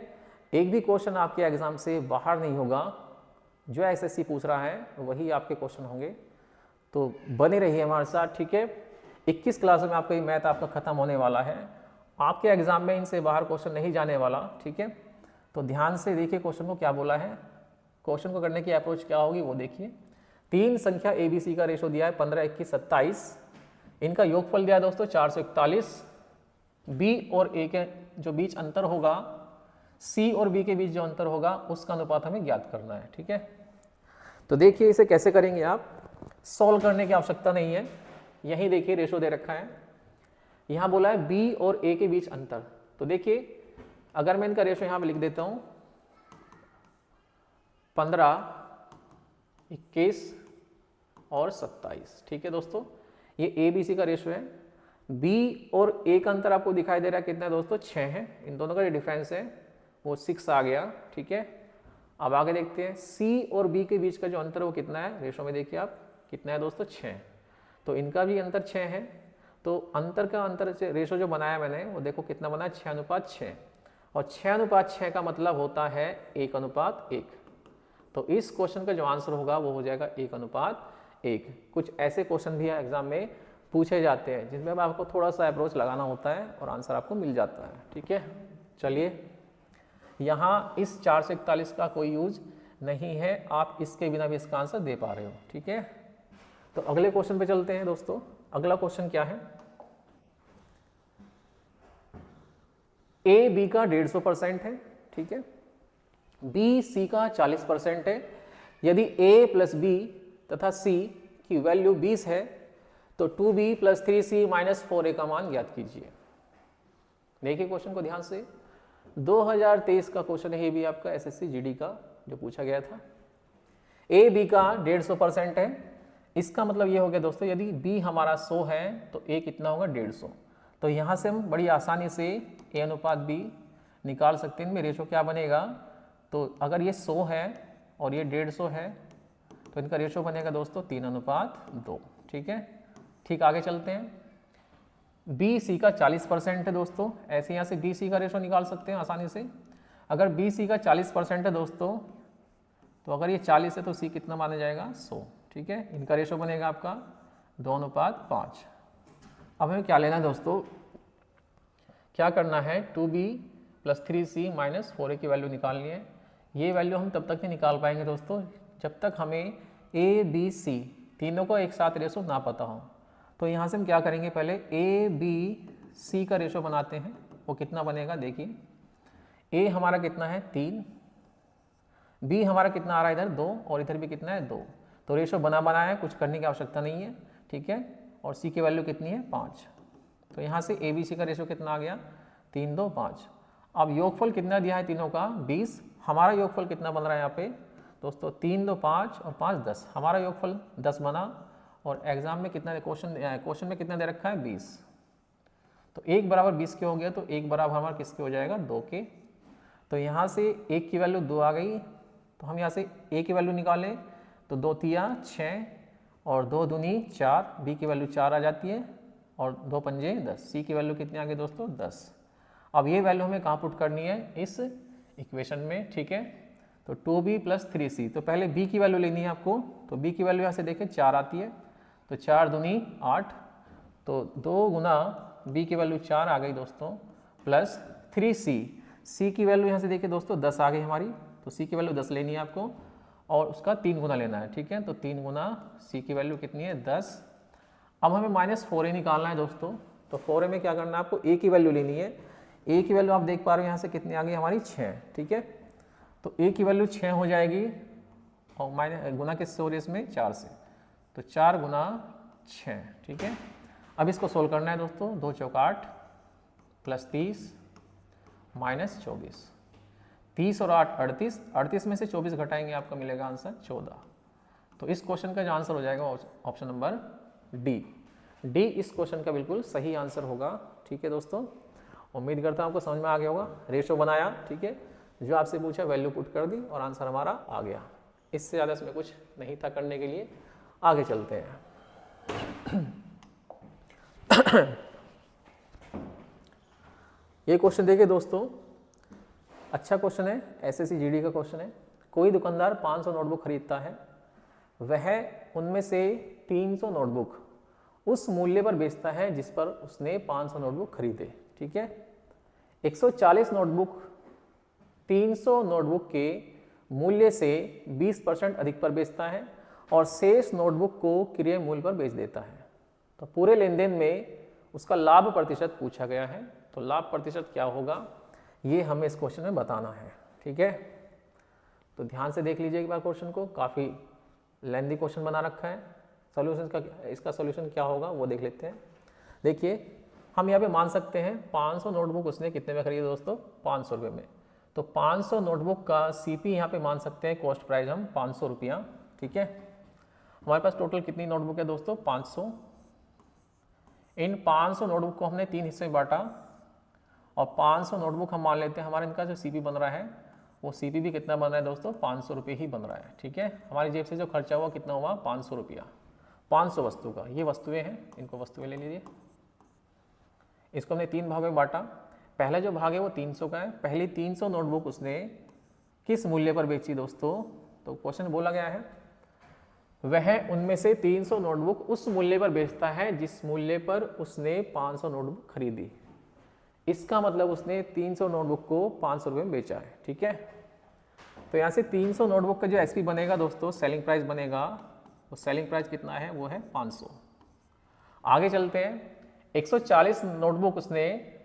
Speaker 1: एक भी क्वेश्चन आपके एग्जाम से बाहर नहीं होगा, जो SSC पूछ रहा है वही आपके क्वेश्चन होंगे। तो बने रहिए हमारे साथ, ठीक है। 21 क्लास में आपका ये मैथ आपका खत्म होने वाला है, आपके एग्जाम में इनसे बाहर क्वेश्चन नहीं जाने वाला, ठीक है। तो ध्यान से देखिए क्वेश्चन को क्या बोला है, क्वेश्चन को करने की अप्रोच क्या होगी वो देखिए। 3 संख्या ABC का रेशो दिया है 15, 21, 27, इनका योगफल दिया है दोस्तों 441। B और A के जो बीच अंतर होगा, C और B के बीच जो अंतर होगा उसका अनुपात हमें ज्ञात करना है, ठीक है। तो देखिए इसे कैसे करेंगे आप, सॉल्व करने की आवश्यकता नहीं है, यही देखिए रेशो दे रखा है, यहाँ बोला है B और A के बीच अंतर। तो देखिए अगर मैं इनका रेशो यहाँ पे लिख देता हूँ 15, 21 और 27, ठीक है दोस्तों। ये ABC का रेशो है। B और A का अंतर आपको दिखाई दे रहा है कितना है दोस्तों, 6 है। इन दोनों का जो डिफरेंस है वो 6 आ गया, ठीक है। अब आगे देखते हैं C और B के बीच का जो अंतर है वो कितना है, रेशो में देखिए आप कितना है दोस्तों, 6। तो इनका भी अंतर 6 है। तो अंतर का अंतर रेशो जो बनाया मैंने वो देखो कितना बना है, 6:6। और 6:6 का मतलब होता है 1:1। तो इस क्वेश्चन का जो आंसर होगा वो हो जाएगा 1:1। कुछ ऐसे क्वेश्चन भी एग्जाम में पूछे जाते हैं जिसमें आपको थोड़ा सा अप्रोच लगाना होता है और आंसर आपको मिल जाता है, ठीक है। चलिए, यहाँ इस 441 का कोई यूज नहीं है, आप इसके बिना भी इसका आंसर दे पा रहे हो, ठीक है। तो अगले क्वेश्चन पे चलते हैं दोस्तों। अगला क्वेश्चन क्या है, A B का 150% है, ठीक है। B C का 40% है। यदि A प्लस B तथा C की वैल्यू 20 है तो 2B plus 3C minus 4A का मान ज्ञात कीजिए। देखिए क्वेश्चन को ध्यान से, 2023 का क्वेश्चन है ये भी आपका SSC GD का जो पूछा गया था। A B का 150% है, इसका मतलब ये हो गया दोस्तों, यदि B हमारा 100 है तो A कितना होगा, 150। तो यहाँ से हम बड़ी आसानी से A/B निकाल सकते हैं। इनमें रेशो क्या बनेगा, तो अगर ये 100 है और ये 150 है तो इनका रेशो बनेगा दोस्तों 3:2, ठीक है। ठीक, आगे चलते हैं। B C का 40% है दोस्तों, ऐसे यहाँ से B C का रेशो निकाल सकते हैं आसानी से। अगर B C का 40% है दोस्तों, तो अगर ये 40 है तो C कितना माना जाएगा, 100, ठीक है। इनका रेशो बनेगा आपका 2:5। अब हमें क्या लेना है दोस्तों, क्या करना है, 2B plus 3C minus 4A की वैल्यू निकालनी है। ये वैल्यू हम तब तक नहीं निकाल पाएंगे दोस्तों जब तक हमें A B C तीनों को एक साथ रेशो ना पता हो। तो यहाँ से हम क्या करेंगे, पहले A B C का रेशो बनाते हैं। वो कितना बनेगा देखिए, A हमारा कितना है 3, B हमारा कितना आ रहा है इधर 2 और इधर भी कितना है 2। तो रेशो बना है, कुछ करने की आवश्यकता नहीं है, ठीक है। और C की वैल्यू कितनी है 5। तो यहाँ से A B C का रेशो कितना आ गया, 3, 2, 5। अब योगफल कितना दिया है तीनों का, 20। हमारा योगफल कितना बन रहा है यहाँ पे दोस्तों, 3, 2, 5 और 5, 10। हमारा योगफल 10 बना और एग्जाम में कितना क्वेश्चन में कितना दे रखा है, 20। तो 1 बराबर 20 के हो गया, तो 1 बराबर हमारा किसके हो जाएगा, 2 के। तो यहाँ से 1 की वैल्यू 2 आ गई, तो हम यहाँ से A की वैल्यू निकालें तो 2 तिया 6 और 2 दूनी 4, B की वैल्यू 4 आ जाती है और 2 पंजे 10। C की वैल्यू कितनी आ गई दोस्तों, 10। अब ये वैल्यू हमें कहाँ पुट करनी है, इस इक्वेशन में, ठीक है। तो 2B प्लस 3C, तो पहले B की वैल्यू लेनी है आपको। तो B की वैल्यू यहाँ से देखें 4 आती है, तो 4 दूनी 8, तो 2 गुना B की वैल्यू 4 आ गई दोस्तों, प्लस 3C। सी की वैल्यू यहाँ से देखिए दोस्तों 10 आ गई हमारी, तो सी की वैल्यू 10 लेनी है आपको और उसका 3 गुना लेना है, ठीक है। तो 3 गुना सी की वैल्यू कितनी है 10। अब हमें -4a निकालना है दोस्तों, तो 4a में क्या करना है आपको, a की वैल्यू लेनी है। a की वैल्यू आप देख पा रहे हो यहाँ से कितनी आ गई हमारी 6, ठीक है। तो a की वैल्यू 6 हो जाएगी और माइनस गुना किससे हो रही है इसमें 4 से, तो 4 गुना 6, ठीक है। अब इसको सोल्व करना है दोस्तों, 2 चौक 8 प्लस 30 माइनस 24, 30 और 8 38, 38 में से 24 घटाएंगे आपका मिलेगा आंसर 14। तो इस क्वेश्चन का जो आंसर हो जाएगा ऑप्शन नंबर डी। डी इस क्वेश्चन का बिल्कुल सही आंसर होगा, ठीक है दोस्तों। उम्मीद करता हूँ आपको समझ में आ गया होगा। रेशो बनाया, ठीक है, जो आपसे पूछा वैल्यू पुट कर दी और आंसर हमारा आ गया। इससे ज़्यादा इसमें कुछ नहीं था करने के लिए। आगे चलते हैं। ये क्वेश्चन देखिए दोस्तों, अच्छा क्वेश्चन है, एसएससी जीडी का क्वेश्चन है। कोई दुकानदार 500 नोटबुक खरीदता है, वह उनमें से 300 नोटबुक उस मूल्य पर बेचता है जिस पर उसने 500 नोटबुक खरीदे, ठीक है। 140 नोटबुक 300 नोटबुक के मूल्य से 20% अधिक पर बेचता है और शेष नोटबुक को क्रय मूल्य पर बेच देता है। तो पूरे लेन देन में उसका लाभ प्रतिशत पूछा गया है। तो लाभ प्रतिशत क्या होगा ये हमें इस क्वेश्चन में बताना है, ठीक है। तो ध्यान से देख लीजिए एक बार क्वेश्चन को, काफ़ी लेंथी क्वेश्चन बना रखा है। सॉल्यूशन का, इसका सॉल्यूशन क्या होगा वो देख लेते हैं। देखिए हम यहाँ पे मान सकते हैं 500 नोटबुक उसने कितने में खरीदे दोस्तों, 500 रुपये में। तो 500 नोटबुक का सीपी यहाँ पे मान सकते हैं, कॉस्ट प्राइस हम 500 रुपया, ठीक है। हमारे पास टोटल कितनी नोटबुक है दोस्तों, 500। इन 500 नोटबुक को हमने 3 हिस्से में बांटा और 500 नोटबुक हम मान लेते हैं हमारा इनका जो सीपी बन रहा है वो सीपी भी कितना बन रहा है दोस्तों, 500 रुपये ही बन रहा है, ठीक है। हमारी जेब से जो खर्चा हुआ कितना हुआ, 500 रुपया, 500 वस्तु का। ये वस्तुएं हैं, इनको वस्तुएं ले लीजिए। इसको हमने 3 भागों में बांटा। पहला जो भाग है वो 300 का है। पहली 300 नोटबुक उसने किस मूल्य पर बेची दोस्तों, तो क्वेश्चन बोला गया है वह उनमें से 300 नोटबुक उस मूल्य पर बेचता है जिस मूल्य पर उसने 500 नोटबुक खरीदी। इसका मतलब उसने 300 नोटबुक को 500 रुपये में बेचा है, ठीक है। तो यहाँ से 300 नोटबुक का जो एसपी बनेगा दोस्तों, सेलिंग प्राइस बनेगा, तो सेलिंग प्राइस कितना है वो है 500। आगे चलते हैं। 140 नोटबुक उसने,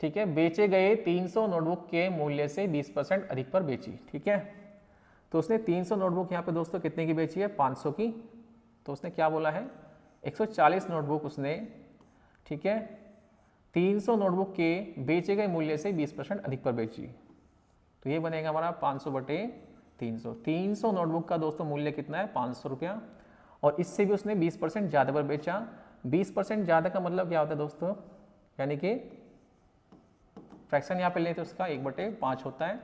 Speaker 1: ठीक है, बेचे गए 300 नोटबुक के मूल्य से 20% अधिक पर बेची, ठीक है। तो उसने 300 नोटबुक यहाँ पे दोस्तों कितने की बेची है, 500 की। तो उसने क्या बोला है, 140 नोटबुक उसने, ठीक है, 300 नोटबुक के बेचे गए मूल्य से 20% अधिक पर बेची। तो ये बनेगा हमारा 500 बटे 300। 300 नोटबुक का दोस्तों मूल्य कितना है, 500 रुपया, और इससे भी उसने 20% ज़्यादा पर बेचा। 20% ज़्यादा का मतलब क्या होता है दोस्तों, यानी कि फ्रैक्शन यहाँ पे लेते हैं उसका 1/5 होता है।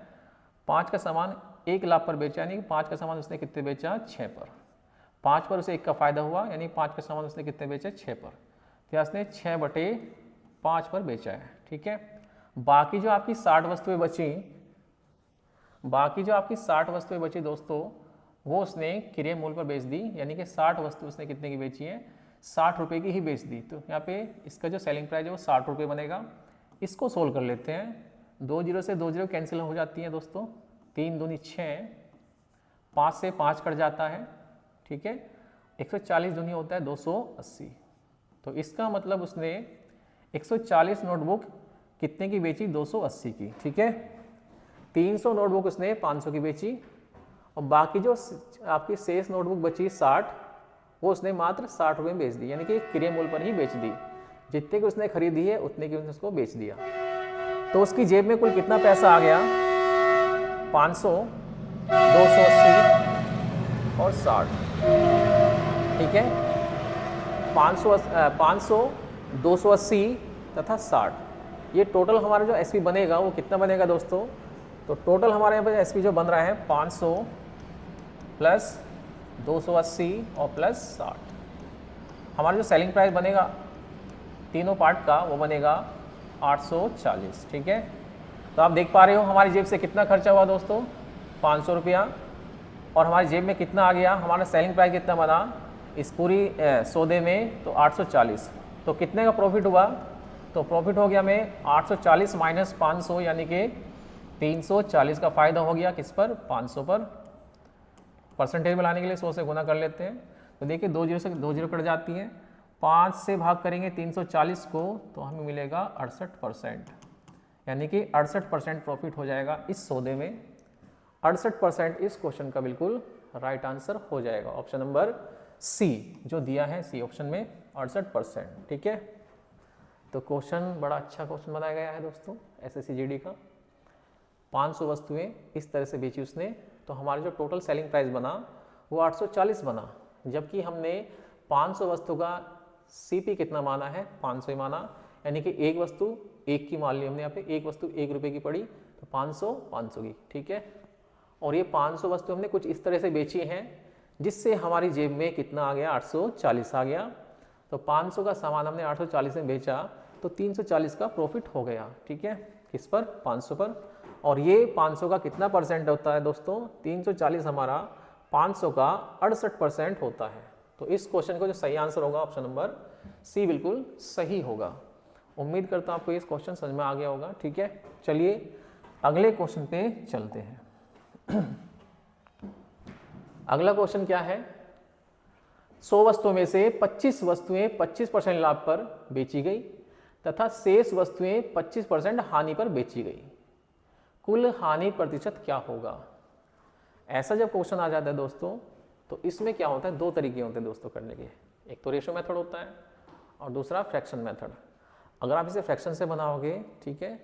Speaker 1: 5 का सामान 1 लाख पर बेचा, यानी कि 5 का सामान उसने कितने बेचा, 6 पर। 5 पर उसे 1 का फायदा हुआ, यानी 5 का सामान उसने कितने बेचा, 6 पर। तो उसने 6/5 पर बेचा है, ठीक है। बाकी जो आपकी 60 वस्तुएं बची, दोस्तों वो उसने क्रय मूल्य पर बेच दी, यानी कि 60 वस्तु उसने कितने की बेची है, 60 रुपये की ही बेच दी। तो यहाँ पे इसका जो सेलिंग प्राइस है वो 60 रुपये बनेगा। इसको सोल्व कर लेते हैं। 2 जीरो से 2 जीरो कैंसिल हो जाती हैं दोस्तों, 3 दूनी 6, 5 से 5 कट जाता है, ठीक है। 140 दूनी होता है 280। तो इसका मतलब उसने 140 नोटबुक कितने की बेची, 280 की, ठीक है। 300 नोटबुक उसने 500 की बेची और बाकी जो आपकी शेष नोटबुक बची 60, वो उसने मात्र 60 रुपये में बेच दी, यानी कि क्रय मूल्य पर ही बेच दी। जितने की उसने खरीदी है उतने की उसने उसको बेच दिया। तो उसकी जेब में कुल कितना पैसा आ गया, 500, 280 और 60, ठीक है। 500, 280 तथा 60, ये टोटल हमारा जो एसपी बनेगा वो कितना बनेगा दोस्तों। तो टोटल हमारे यहाँ पर एसपी जो बन रहा है 500 प्लस 280 और प्लस 60। हमारा जो सेलिंग प्राइस बनेगा तीनों पार्ट का वो बनेगा 840, ठीक है। तो आप देख पा रहे हो हमारी जेब से कितना खर्चा हुआ दोस्तों, 500 रुपया, और हमारी जेब में कितना आ गया, हमारा सेलिंग प्राइस कितना बना इस पूरी सौदे में, तो 840। तो कितने का प्रॉफिट हुआ, तो प्रॉफिट हो गया हमें 840 माइनस 500, यानी कि 340 का फायदा हो गया किस पर, 500 पर। परसेंटेज में लाने के लिए 100 से गुना कर लेते हैं, तो देखिए 2 जीरो से 2 जीरो कट जाती है, 5 से भाग करेंगे 340 को तो हमें मिलेगा 68%, यानी कि 68% प्रॉफिट हो जाएगा इस सौदे में। 68% इस क्वेश्चन का बिल्कुल राइट आंसर हो जाएगा, ऑप्शन नंबर सी जो दिया है, सी ऑप्शन में 68%। ठीक है, तो क्वेश्चन बड़ा अच्छा क्वेश्चन बनाया गया है दोस्तों एसएससी जीडी का। 500 वस्तुएं इस तरह से बेची उसने, तो हमारा जो टोटल सेलिंग प्राइस बना वो 840 बना, जबकि हमने 500 वस्तु का सीपी कितना माना है, 500 ही माना, यानी कि एक वस्तु एक की मान ली हमने, यहाँ पे एक वस्तु 1 रुपये की पड़ी तो 500 की। ठीक है, और ये 500 वस्तु हमने कुछ इस तरह से बेची हैं जिससे हमारी जेब में कितना आ गया, 840 आ गया। तो 500 का सामान हमने 840 में बेचा तो 340 का प्रॉफिट हो गया। ठीक है, किस पर, 500 पर। और ये 500 का कितना परसेंट होता है दोस्तों, 340 हमारा 500 का 68% होता है। तो इस क्वेश्चन का जो सही आंसर होगा ऑप्शन नंबर सी बिल्कुल सही होगा। उम्मीद करता हूँ आपको ये क्वेश्चन समझ में आ गया होगा। ठीक है, चलिए अगले क्वेश्चन पे चलते हैं। अगला क्वेश्चन क्या है, 100 वस्तुओं में से 25 वस्तुएं 25% लाभ पर बेची गई तथा शेष वस्तुएं 25% हानि पर बेची गई, कुल हानि प्रतिशत क्या होगा। ऐसा जब क्वेश्चन आ जाता है दोस्तों तो इसमें क्या होता है, 2 तरीके होते हैं दोस्तों करने के, एक तो रेशो मेथड होता है और दूसरा फ्रैक्शन मेथड। अगर आप इसे फ्रैक्शन से बनाओगे, ठीक है,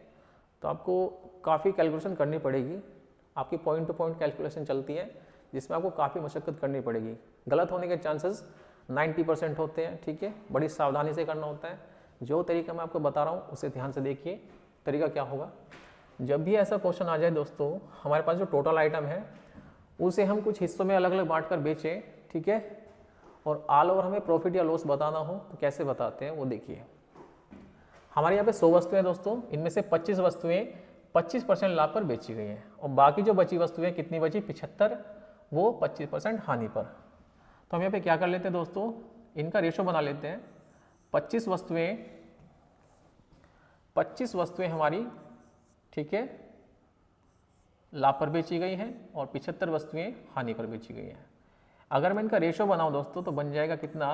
Speaker 1: तो आपको काफ़ी कैलकुलेशन करनी पड़ेगी, आपकी पॉइंट टू पॉइंट कैलकुलेशन चलती है जिसमें आपको काफ़ी मशक्कत करनी पड़ेगी, गलत होने के चांसेस 90% होते हैं। ठीक है, बड़ी सावधानी से करना होता है। जो तरीका मैं आपको बता रहा हूँ उसे ध्यान से देखिए। तरीका क्या होगा, जब भी ऐसा क्वेश्चन आ जाए दोस्तों, हमारे पास जो टोटल आइटम है उसे हम कुछ हिस्सों में अलग अलग बांट कर बेचें, ठीक है, और ऑल ओवर हमें प्रॉफिट या लॉस बताना हो तो कैसे बताते हैं वो देखिए। हमारे यहाँ पे 100 वस्तुएं दोस्तों, इनमें से 25 वस्तुएं 25% लाभ पर बेची गई हैं और बाकी जो बची वस्तुएं कितनी बची, 75, वो 25% हानि पर। तो हम यहाँ पे क्या कर लेते हैं दोस्तों, इनका रेशो बना लेते हैं। 25 वस्तुएं हमारी, ठीक है, लाभ पर बेची गई हैं और 75 वस्तुएं हानि पर बेची गई हैं। अगर मैं इनका रेशो बनाऊं दोस्तों तो बन जाएगा कितना,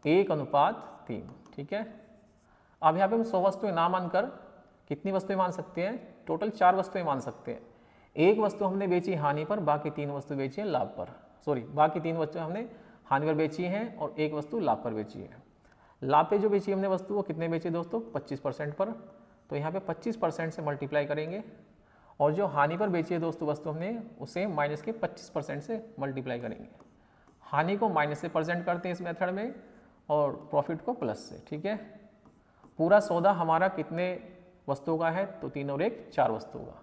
Speaker 1: 1:3। ठीक है, अब यहाँ पे हम 100 वस्तुएं ना मानकर कितनी वस्तुएं मान सकते हैं, टोटल 4 वस्तुएं मान सकते हैं। एक वस्तु हमने बेची हानि पर, बाकी 3 वस्तु बेची है लाभ पर, बाकी 3 वस्तुएं हमने हानि पर बेची हैं और एक वस्तु लाभ पर बेची है। लाभ पे जो बेची हमने वस्तु वो कितने बेची दोस्तों, 25% पर, तो यहाँ पे 25% से मल्टीप्लाई करेंगे और जो हानि पर बेची है दोस्तों वस्तु हमने उसे माइनस के 25% से मल्टीप्लाई करेंगे। हानि को माइनस से परसेंट करते हैं इस मेथड में और प्रॉफिट को प्लस से। ठीक है, पूरा सौदा हमारा कितने वस्तुओं का है, तो 3 और 1 4 वस्तुओं का।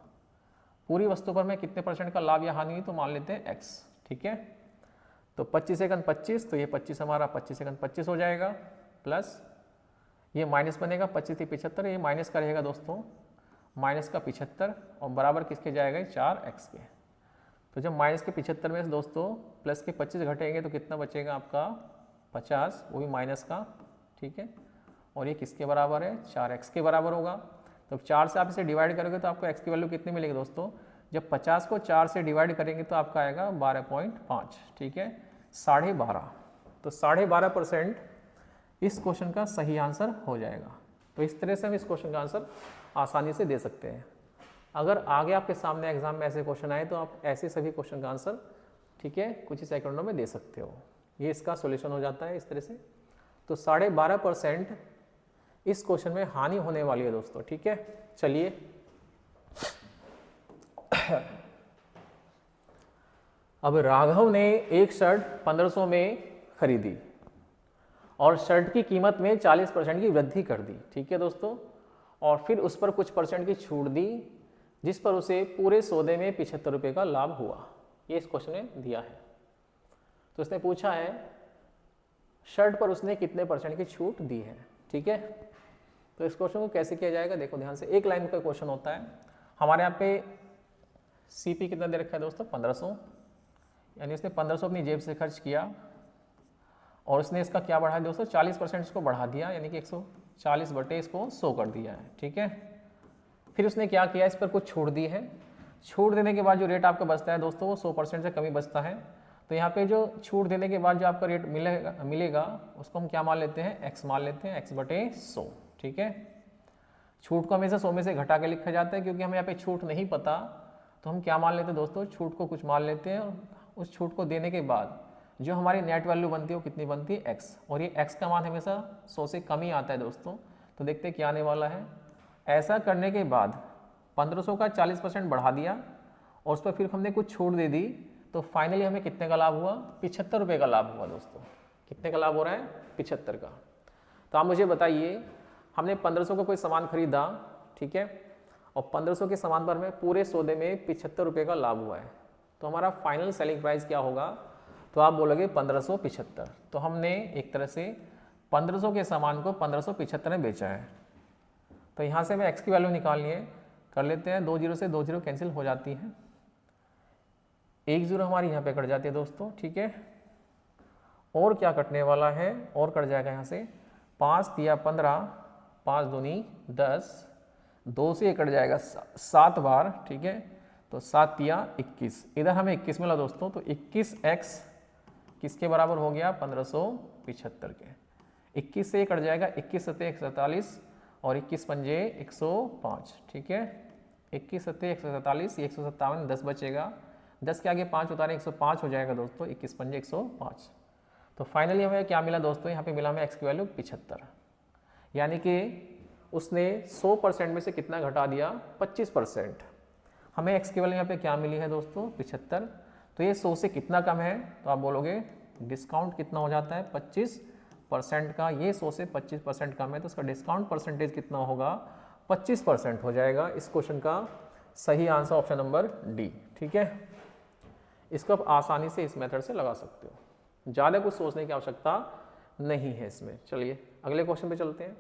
Speaker 1: पूरी वस्तु पर में कितने % का लाभ या हानि हुई तो मान लेते हैं x। ठीक है, तो 25 सेकंड 25, तो ये 25 हमारा 25 सेकंड 25 हो जाएगा, प्लस ये माइनस बनेगा, 25 से 75, ये माइनस का रहेगा दोस्तों, माइनस का 75 और बराबर किसके जाएगा, 4x के। तो जब माइनस के 75 में से दोस्तों प्लस के 25 घटेंगे तो कितना बचेगा आपका 50, वो भी माइनस का। ठीक है, और ये किसके बराबर है, 4x के बराबर होगा। तो 4 से आप इसे डिवाइड करोगे तो आपको x की वैल्यू कितनी मिलेगी दोस्तों, जब 50 को 4 से डिवाइड करेंगे तो आपका आएगा 12.5। ठीक है, 12.5, तो 12.5% इस क्वेश्चन का सही आंसर हो जाएगा। तो इस तरह से हम इस क्वेश्चन का आंसर आसानी से दे सकते हैं। अगर आगे आपके सामने एग्जाम में ऐसे क्वेश्चन आए तो आप ऐसे सभी क्वेश्चन का आंसर, ठीक है, कुछ ही सेकंडों में दे सकते हो। ये इसका सॉल्यूशन हो जाता है इस तरह से। तो 12.5% इस क्वेश्चन में हानि होने वाली है दोस्तों। ठीक है, चलिए अब राघव ने एक शर्ट 1500 में खरीदी और शर्ट की कीमत में 40% की वृद्धि कर दी। ठीक है दोस्तों, और फिर उस पर कुछ % की छूट दी जिस पर उसे पूरे सौदे में 75 रुपये का लाभ हुआ। ये इस क्वेश्चन में दिया है। तो उसने पूछा है शर्ट पर उसने कितने % की छूट दी है। ठीक है, तो इस क्वेश्चन को कैसे किया जाएगा, देखो ध्यान से। एक लाइन का क्वेश्चन होता है। हमारे यहाँ पे सीपी कितना दे रखा है दोस्तों, 1500, यानी उसने 1500 अपनी जेब से खर्च किया और उसने इसका क्या बढ़ाया दोस्तों, 40% इसको बढ़ा दिया, यानी कि 140 बटे इसको 100 कर दिया है। ठीक है, फिर उसने क्या किया, इस पर कुछ छूट दी है। छूट देने के बाद जो रेट आपका बचता है दोस्तों वो 100% से कमी बचता है। तो यहाँ पे जो छूट देने के बाद जो आपका रेट मिलेगा उसको हम क्या मान लेते हैं, एक्स मान लेते हैं, एक्स बटे 100। ठीक है, छूट को हमेशा 100 में से घटा के लिखा जाता है, क्योंकि हमें यहाँ पे छूट नहीं पता तो हम क्या मान लेते हैं दोस्तों, छूट को कुछ मान लेते हैं। और उस छूट को देने के बाद जो हमारी नेट वैल्यू बनती है वो कितनी बनती है, एक्स। और ये एक्स का मान हमेशा 100 से कम ही आता है दोस्तों। तो देखते हैं क्या आने वाला है। ऐसा करने के बाद 1500 का 40% बढ़ा दिया और उस पर फिर हमने कुछ छूट दे दी, तो फाइनली हमें कितने का लाभ हुआ, 75 रुपये का लाभ हुआ दोस्तों। कितने का लाभ हो रहा है, 75 का। तो आप मुझे बताइए, हमने 1500 का कोई सामान खरीदा, ठीक है, और 1500 के सामान पर हमें पूरे सौदे में 75 रुपये का लाभ हुआ है, तो हमारा फाइनल सेलिंग प्राइस क्या होगा, तो आप बोलोगे 1575। तो हमने एक तरह से 1500 के सामान को 1575 में बेचा है। तो यहाँ से हमें एक्स की वैल्यू निकालनी है, कर लेते हैं। 2 जीरो से 2 जीरो कैंसिल हो जाती है, 1 जीरो हमारी यहाँ पे कट जाती है दोस्तों। ठीक है, और क्या कटने वाला है, और कट जाएगा यहाँ से 5 तिया 15, 5 दूनी 10, 2 से कट जाएगा 7 बार। ठीक है, तो 7 तिया 21, इधर हमें 21 मिला दोस्तों। तो 21x किसके बराबर हो गया, 1575 के। 21 से कट जाएगा 21 सत्ते 147 और 21 पंजे 105। ठीक है, 21 सत्ते 147, 157, 10 बचेगा, 10 के आगे 5 उतारें 105 हो जाएगा दोस्तों, 21 पंजे 105। तो फाइनली हमें क्या मिला दोस्तों, यहाँ पे मिला हमें एक्स की वैल्यू 75, यानी कि उसने 100% में से कितना घटा दिया, 25%। हमें एक्स की वैल्यू यहाँ पे क्या मिली है दोस्तों, 75। तो ये 100 से कितना कम है, तो आप बोलोगे डिस्काउंट कितना हो जाता है, 25% का। ये 100 से 25% कम है, तो उसका डिस्काउंट परसेंटेज कितना होगा, 25% हो जाएगा। इस क्वेश्चन का सही आंसर ऑप्शन नंबर डी। ठीक है, इसको आप आसानी से इस मेथड से लगा सकते हो, ज़्यादा कुछ सोचने की आवश्यकता नहीं है इसमें। चलिए अगले क्वेश्चन पे चलते हैं।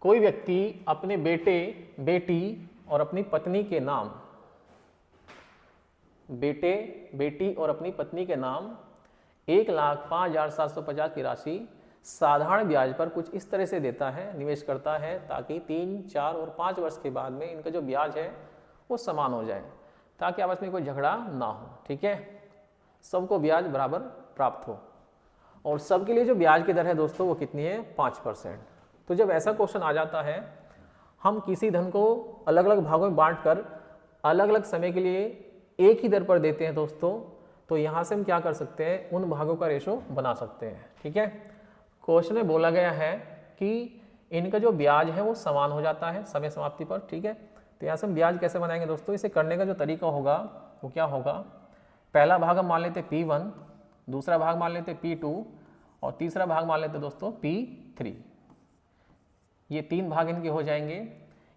Speaker 1: कोई व्यक्ति अपने बेटे, बेटी और अपनी पत्नी के नाम, बेटे, बेटी और अपनी पत्नी के नाम 1,05,750 की राशि साधारण ब्याज पर कुछ इस तरह से देता है, निवेश करता है, ताकि 3, 4 और 5 वर्ष के बाद में इनका जो ब्याज है वो समान हो जाए, ताकि आपस में कोई झगड़ा ना हो। ठीक है, सबको ब्याज बराबर प्राप्त हो। और सबके लिए जो ब्याज की दर है दोस्तों वो कितनी है, 5%। तो जब ऐसा क्वेश्चन आ जाता है, हम किसी धन को अलग अलग भागों में बांटकर अलग अलग समय के लिए एक ही दर पर देते हैं दोस्तों, तो यहाँ से हम क्या कर सकते हैं, उन भागों का रेशो बना सकते हैं। ठीक है, क्वेश्चन में बोला गया है कि इनका जो ब्याज है वो समान हो जाता है समय समाप्ति पर। ठीक है, तो यहाँ से हम ब्याज कैसे बनाएंगे दोस्तों, इसे करने का जो तरीका होगा वो क्या होगा, पहला भाग हम मान लेते P1, दूसरा भाग मान लेते P2 और तीसरा भाग मान लेते दोस्तों P3। ये 3 भाग इनके हो जाएंगे,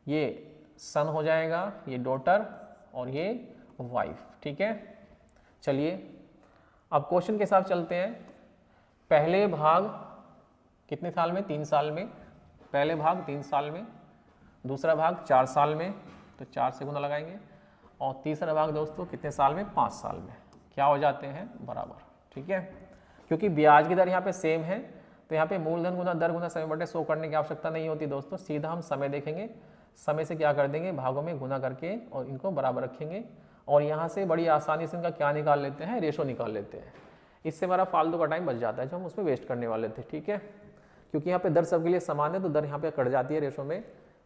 Speaker 1: ये सन हो जाएगा, ये डॉटर और ये वाइफ। ठीक है, चलिए अब क्वेश्चन के साथ चलते हैं। पहले भाग कितने साल में, 3 साल में, पहले भाग 3 साल में, दूसरा भाग 4 साल में, तो 4 से गुना लगाएंगे, और तीसरा भाग दोस्तों कितने साल में, 5 साल में। क्या हो जाते हैं, बराबर। ठीक है, क्योंकि ब्याज की दर यहाँ पे सेम है, तो यहाँ पे मूलधन गुना दर गुना समय बटे 100 करने की आवश्यकता नहीं होती दोस्तों, सीधा हम समय देखेंगे, समय से क्या कर देंगे, भागों में गुना करके और इनको बराबर रखेंगे, और यहाँ से बड़ी आसानी से इनका क्या निकाल लेते हैं, रेशो निकाल लेते हैं। इससे हमारा फालतू का टाइम बच जाता है जो हम उसमें वेस्ट करने वाले थे। ठीक है, क्योंकि यहाँ पे दर सबके लिए समान है, तो दर यहाँ पे कट जाती है रेशो में,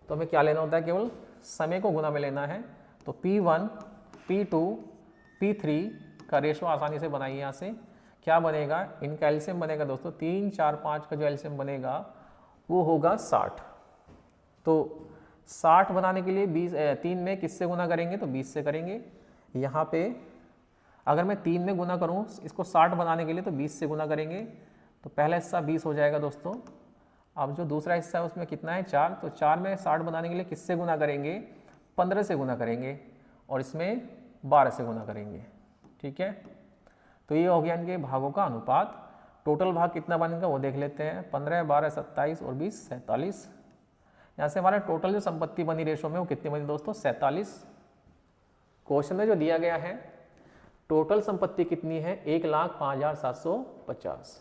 Speaker 1: तो हमें क्या लेना होता है, केवल समय को गुना में लेना है। तो P1, P2, P3 का रेशो आसानी से बनाइए। यहाँ से क्या बनेगा, इनका एलसीएम बनेगा दोस्तों 3, 4, 5 का जो एलसीएम बनेगा वो होगा 60। तो 60 बनाने के लिए 3 में किससे गुना करेंगे, तो 20 से करेंगे। यहाँ पे अगर मैं 3 में गुना करूँ इसको 60 बनाने के लिए, तो 20 से गुना करेंगे, तो पहला हिस्सा 20 हो जाएगा दोस्तों। अब जो दूसरा हिस्सा है उसमें कितना है, 4, तो 4 में 60 बनाने के लिए किससे गुना करेंगे, 15 से गुना करेंगे, और इसमें 12 से गुना करेंगे। ठीक है, तो ये हो गया इनके भागों का अनुपात। टोटल भाग कितना बनेगा वो देख लेते हैं, 15, 12, 27 और 20, 47। यहाँ से हमारा टोटल जो संपत्ति बनी रेशो में वो कितनी बनी दोस्तों, 47। क्वेश्चन में जो दिया गया है टोटल संपत्ति कितनी है, 1,05,750।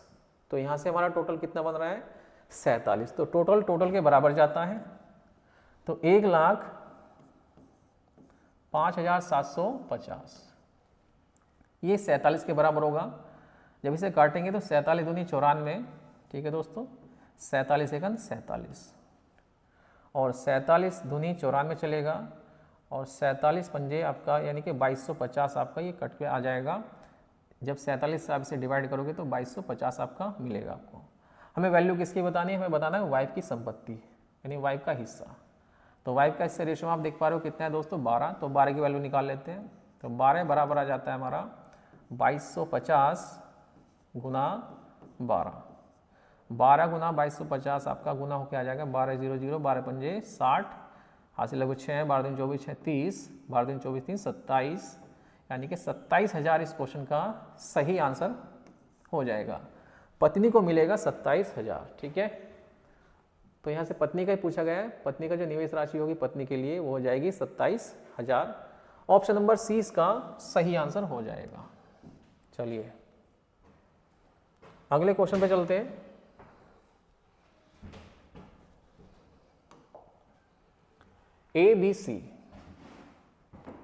Speaker 1: तो यहाँ से हमारा टोटल कितना बन रहा है, 47। तो टोटल के बराबर जाता है, तो 1,05,750 ये 47 के बराबर होगा। जब इसे काटेंगे तो 47 दूनी 94, ठीक है दोस्तों, 47 एकन 47 और 47 दूनी 94 चलेगा और 47 पंजे आपका यानी कि 2250 आपका ये कट के आ जाएगा। जब 47 से आप इसे डिवाइड करोगे तो 2250 आपका मिलेगा आपको। हमें वैल्यू किसकी बतानी है? हमें बताना है वाइफ की संपत्ति यानी वाइफ का हिस्सा। तो वाइफ का हिस्सा रेशो आप देख पा रहे हो कितना है दोस्तों? 12। तो 12 की वैल्यू निकाल लेते हैं। तो 12 बराबर आ जाता है हमारा 2250 गुना 12। 12 गुना 2250 आपका गुना होकर आ जाएगा 1200, 12 पंजे 60, हासिल लगभग 6, 12 दिन 24 6 30, 12 दिन 24 3 27, यानी कि 27,000 इस क्वेश्चन का सही आंसर हो जाएगा। पत्नी को मिलेगा 27,000, ठीक है। तो यहाँ से पत्नी का ही पूछा गया है। पत्नी का जो निवेश राशि होगी पत्नी के लिए वो हो जाएगी 27,000। ऑप्शन नंबर सी इसका सही आंसर हो जाएगा। चलिए अगले क्वेश्चन पे चलते हैं। ABC,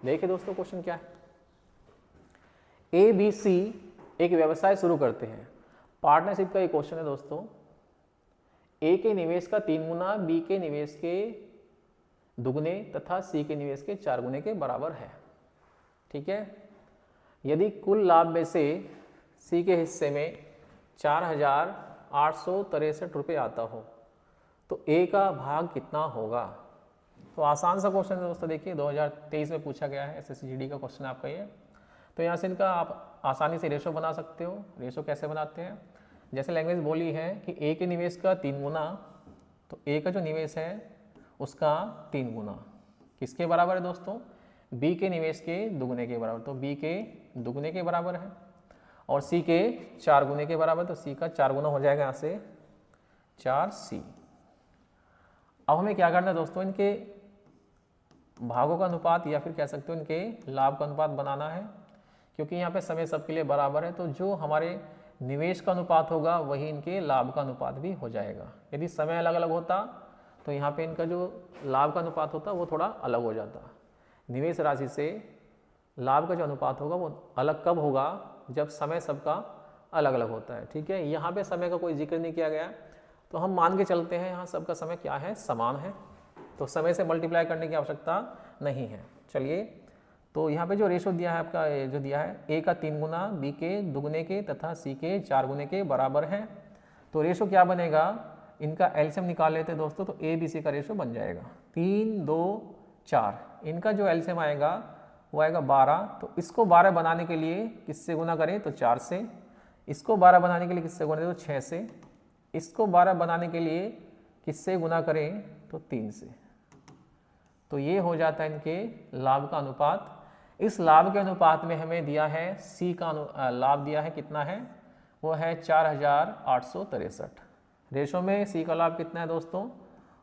Speaker 1: देखिए दोस्तों क्वेश्चन क्या है। ABC एक व्यवसाय शुरू करते हैं। पार्टनरशिप का ये क्वेश्चन है दोस्तों। ए के निवेश का 3 गुना बी के निवेश के दुगने तथा सी के निवेश के 4 गुने के बराबर है, ठीक है। यदि कुल लाभ में से सी के हिस्से में 4,863 रुपये आता हो तो ए का भाग कितना होगा? तो आसान सा क्वेश्चन है दोस्तों। देखिए 2023 में पूछा गया है, SSGD का क्वेश्चन है आपका ये। तो यहाँ से इनका आप आसानी से रेशो बना सकते हो। रेशो कैसे बनाते हैं? जैसे लैंग्वेज बोली है कि ए के निवेश का 3 गुना, तो ए का जो निवेश है उसका 3 गुना किसके बराबर है दोस्तों? बी के निवेश के दुगने के बराबर। तो बी के दुगने के बराबर है और सी के 4 गुने के बराबर। तो सी का 4 गुना हो जाएगा यहाँ से 4C। अब हमें क्या करना है दोस्तों? इनके भागों का अनुपात या फिर कह सकते हो इनके लाभ का अनुपात बनाना है, क्योंकि यहाँ पे समय सबके लिए बराबर है। तो जो हमारे निवेश का अनुपात होगा वही इनके लाभ का अनुपात भी हो जाएगा। यदि समय अलग अलग होता तो यहाँ पे इनका जो लाभ का अनुपात होता वो थोड़ा अलग हो जाता। निवेश राशि से लाभ का जो अनुपात होगा वो अलग कब होगा? जब समय सबका अलग अलग होता है, ठीक है। यहाँ पे समय का कोई जिक्र नहीं किया गया, तो हम मान के चलते हैं यहाँ सबका समय क्या है? समान है। तो समय से मल्टीप्लाई करने की आवश्यकता नहीं है। चलिए, तो यहाँ पे जो रेशो दिया है आपका, जो दिया है ए का 3 गुना बी के दुगने के तथा सी के 4 गुने के बराबर है। तो रेशो क्या बनेगा? इनका एलसीएम निकाल लेते हैं दोस्तों। तो ए बी सी का रेशो बन जाएगा 3 2 4। इनका जो एलसीएम आएगा वो आएगा 12। तो इसको 12 बनाने के लिए किससे गुना करें? तो 4 से। इसको 12 बनाने के लिए किससे गुना करें? तो 6 से। इसको 12 बनाने के लिए किससे गुना करें? तो 3 से। तो ये हो जाता है इनके लाभ का अनुपात। इस लाभ के अनुपात में हमें दिया है सी का लाभ दिया है कितना है? वो है 4,863। रेशो में सी का लाभ कितना है दोस्तों?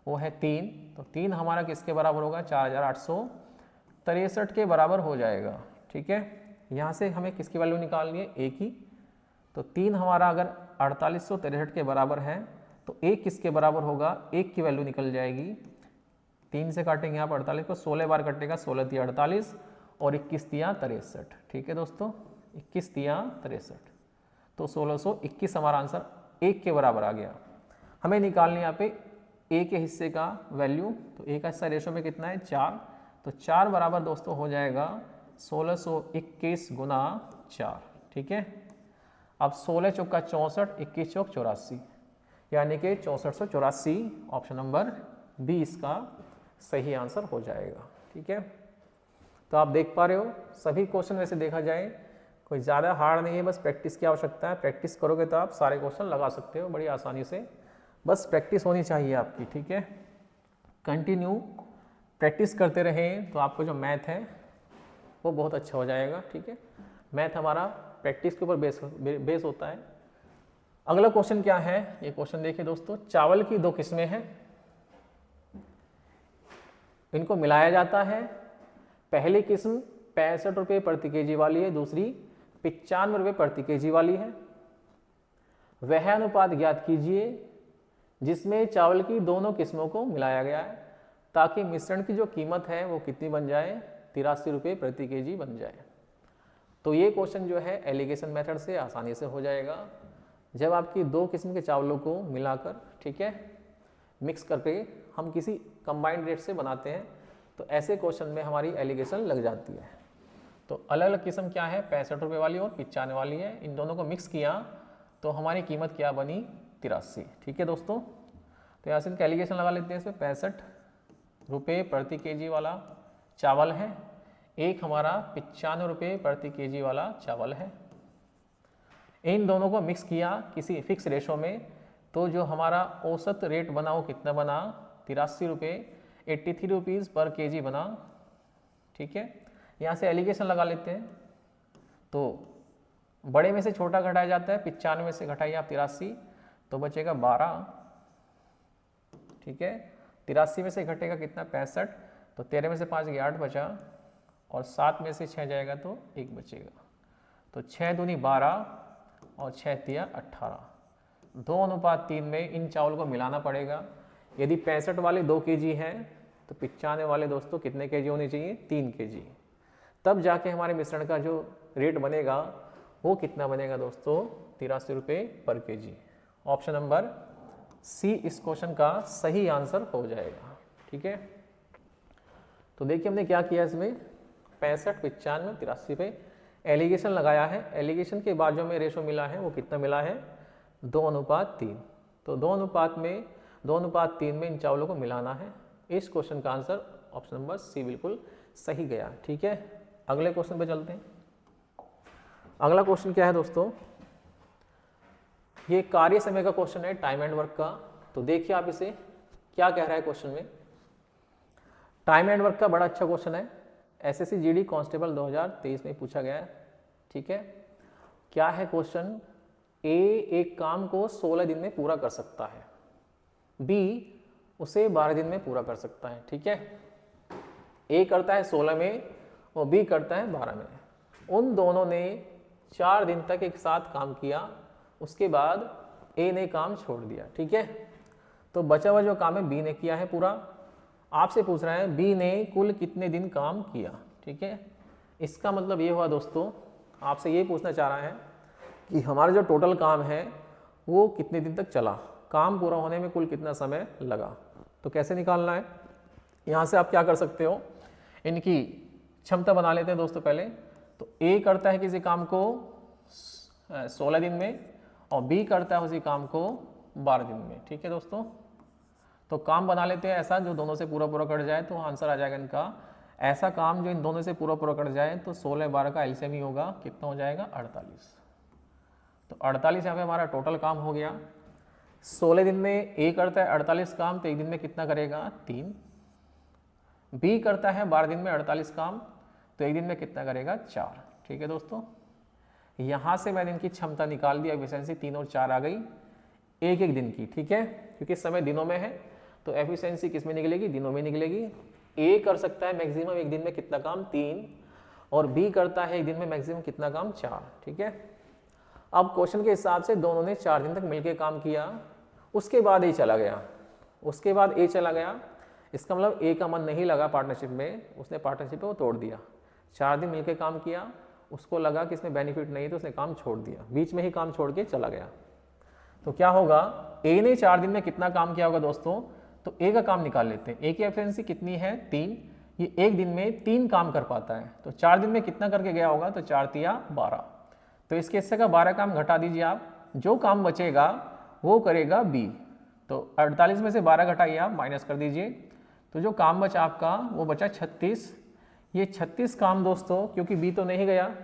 Speaker 1: वो है 3। तो 3 हमारा किसके बराबर होगा? 4,863 के बराबर हो जाएगा, ठीक है। यहाँ से हमें किसकी वैल्यू निकालनी है? ए की। तो 3 हमारा अगर 4,863 के बराबर है तो 1 किसके बराबर होगा? 1 की वैल्यू निकल जाएगी। 3 से काटेंगे आप 48 को, 16 बार कटेगा, 16 तिया 48 और 21 तिया 63, ठीक है दोस्तों। 21 तिया 63, तो 1621 हमारा आंसर 1 के बराबर आ गया। हमें निकालनी यहाँ पे ए के हिस्से का वैल्यू। तो ए का हिस्सा रेशो में कितना है? 4। तो 4 बराबर दोस्तों हो जाएगा 1621 गुना 4, ठीक है। अब 16 चौका 64, 21 चौक 84, यानी कि 6484 ऑप्शन नंबर बी इसका सही आंसर हो जाएगा, ठीक है। तो आप देख पा रहे हो सभी क्वेश्चन वैसे देखा जाए कोई ज़्यादा हार्ड नहीं है, बस प्रैक्टिस की आवश्यकता है। प्रैक्टिस करोगे तो आप सारे क्वेश्चन लगा सकते हो बड़ी आसानी से। बस प्रैक्टिस होनी चाहिए आपकी, ठीक है। कंटिन्यू प्रैक्टिस करते रहें तो आपको जो मैथ है वो बहुत अच्छा हो जाएगा, ठीक है। मैथ हमारा प्रैक्टिस के ऊपर बेस होता है। अगला क्वेश्चन क्या है? ये क्वेश्चन देखिए दोस्तों। चावल की 2 किस्में हैं, इनको मिलाया जाता है। पहली किस्म 65 रुपये प्रति केजी वाली है, दूसरी 95 रुपये प्रति केजी वाली है। वह अनुपात ज्ञात कीजिए जिसमें चावल की दोनों किस्मों को मिलाया गया है। ताकि मिश्रण की जो कीमत है वो कितनी बन जाए, 83 रुपये प्रति केजी बन जाए। तो ये क्वेश्चन जो है एलिगेशन मेथड से आसानी से हो जाएगा। जब आपकी दो किस्म के चावलों को मिलाकर, ठीक है, मिक्स करके हम किसी कंबाइंड रेट से बनाते हैं, तो ऐसे क्वेश्चन में हमारी एलिगेशन लग जाती है। तो अलग अलग किस्म क्या है, 65 रुपये वाली और 95 वाली है। इन दोनों को मिक्स किया तो हमारी कीमत क्या बनी, 83। ठीक है दोस्तों, तो यहाँ से इनका एलिगेशन लगा लेते हैं। इसमें 65 रुपये प्रति केजी वाला चावल है, एक हमारा 95 रुपये प्रति केजी वाला चावल है। इन दोनों को मिक्स किया किसी फिक्स रेशो में, तो जो हमारा औसत रेट बना वो कितना बना, 83 रुपये, 83 रुपीज़ पर केजी बना। ठीक है, यहाँ से एलिगेशन लगा लेते हैं। तो बड़े में से छोटा घटाया जाता है, 95 में से घटाइए आप 83, तो बचेगा 12। ठीक है, 83 में से घटेगा कितना, 65, तो 13 में से 5 गया 8 बचा, और 7 में से 6 जाएगा तो 1 बचेगा। तो 6 दूनी 12 और 6 तिया 18, 2:3 में इन चावल को मिलाना पड़ेगा। यदि 65 वाले 2 केजी हैं तो 95 वाले दोस्तों कितने केजी होने चाहिए, 3 केजी। तब जाके हमारे मिश्रण का जो रेट बनेगा वो कितना बनेगा दोस्तों, 83 रुपये पर केजी। ऑप्शन नंबर सी इस क्वेश्चन का सही आंसर हो जाएगा। ठीक है, तो देखिए हमने क्या किया, इसमें 65, 95, 83 पे एलिगेशन लगाया है। एलिगेशन के बाद जो हमें रेशो मिला है वो कितना मिला है, 2:3। तो 2:3 में इन चावलों को मिलाना है। इस क्वेश्चन का आंसर ऑप्शन नंबर सी बिल्कुल सही गया। ठीक है, अगले क्वेश्चन पे चलते हैं। अगला क्वेश्चन क्या है दोस्तों, ये कार्य समय का क्वेश्चन है, टाइम एंड वर्क का। तो देखिए आप इसे क्या कह रहा है क्वेश्चन में। टाइम एंड वर्क का बड़ा अच्छा क्वेश्चन है, एसएससी जीडी कांस्टेबल 2023 में पूछा गया है। ठीक है, क्या है क्वेश्चन, ए एक काम को 16 दिन में पूरा कर सकता है, बी उसे 12 दिन में पूरा कर सकता है। ठीक है, ए करता है 16 में और बी करता है 12 में। उन दोनों ने 4 दिन तक एक साथ काम किया, उसके बाद ए ने काम छोड़ दिया। ठीक है, तो बचा हुआ जो काम है बी ने किया है पूरा। आपसे पूछ रहा है बी ने कुल कितने दिन काम किया। ठीक है, इसका मतलब ये हुआ दोस्तों, आपसे ये पूछना चाह रहा है कि हमारा जो टोटल काम है वो कितने दिन तक चला, काम पूरा होने में कुल कितना समय लगा। तो कैसे निकालना है, यहाँ से आप क्या कर सकते हो, इनकी क्षमता बना लेते हैं दोस्तों पहले। तो ए करता है किसी काम को 16 दिन में और बी करता है उसी काम को 12 दिन में। ठीक है दोस्तों, तो काम बना लेते हैं ऐसा जो दोनों से पूरा पूरा कट जाए, तो आंसर आ जाएगा इनका ऐसा काम जो इन दोनों से पूरा पूरा कट जाए। तो 16 12 का एलसीएम ही होगा, कितना हो जाएगा, 48। तो 48 यहाँ पे हमारा टोटल काम हो गया। 16 दिन में ए करता है 48 काम, तो एक दिन में कितना करेगा, 3। बी करता है 12 दिन में 48 काम, तो एक दिन में कितना करेगा, 4। ठीक है दोस्तों, यहाँ से मैंने इनकी क्षमता निकाल दी, एफिशिएंसी 3 और 4 आ गई एक एक दिन की। ठीक है, क्योंकि समय दिनों में है तो एफिशिएंसी किस में निकलेगी, दिनों में निकलेगी। ए कर सकता है मैक्सिमम एक दिन में कितना काम, 3, और बी करता है एक दिन में मैक्सिमम कितना काम, 4। ठीक है, अब क्वेश्चन के हिसाब से दोनों ने 4 दिन तक मिलकर काम किया, उसके बाद ए चला गया। इसका मतलब ए का मन नहीं लगा पार्टनरशिप में, उसने पार्टनरशिप को तोड़ दिया। 4 दिन मिलकर काम किया, उसको लगा कि इसमें बेनिफिट नहीं, तो उसने काम छोड़ दिया, बीच में ही काम छोड़ के चला गया। तो क्या होगा, ए ने 4 दिन में कितना काम किया होगा दोस्तों, तो ए का काम निकाल लेते हैं। ए की एफिशिएंसी कितनी है, 3, ये एक दिन में 3 काम कर पाता है, तो 4 दिन में कितना करके गया होगा, तो 4 तिया 12। तो इसके हिस्से का 12 काम घटा दीजिए आप, जो काम बचेगा वो करेगा बी। तो 48 में से 12 घटाइए आप, माइनस कर दीजिए, तो जो काम बचा आपका वो बचा 36। ये 36 काम दोस्तों, क्योंकि बी तो नहीं गया,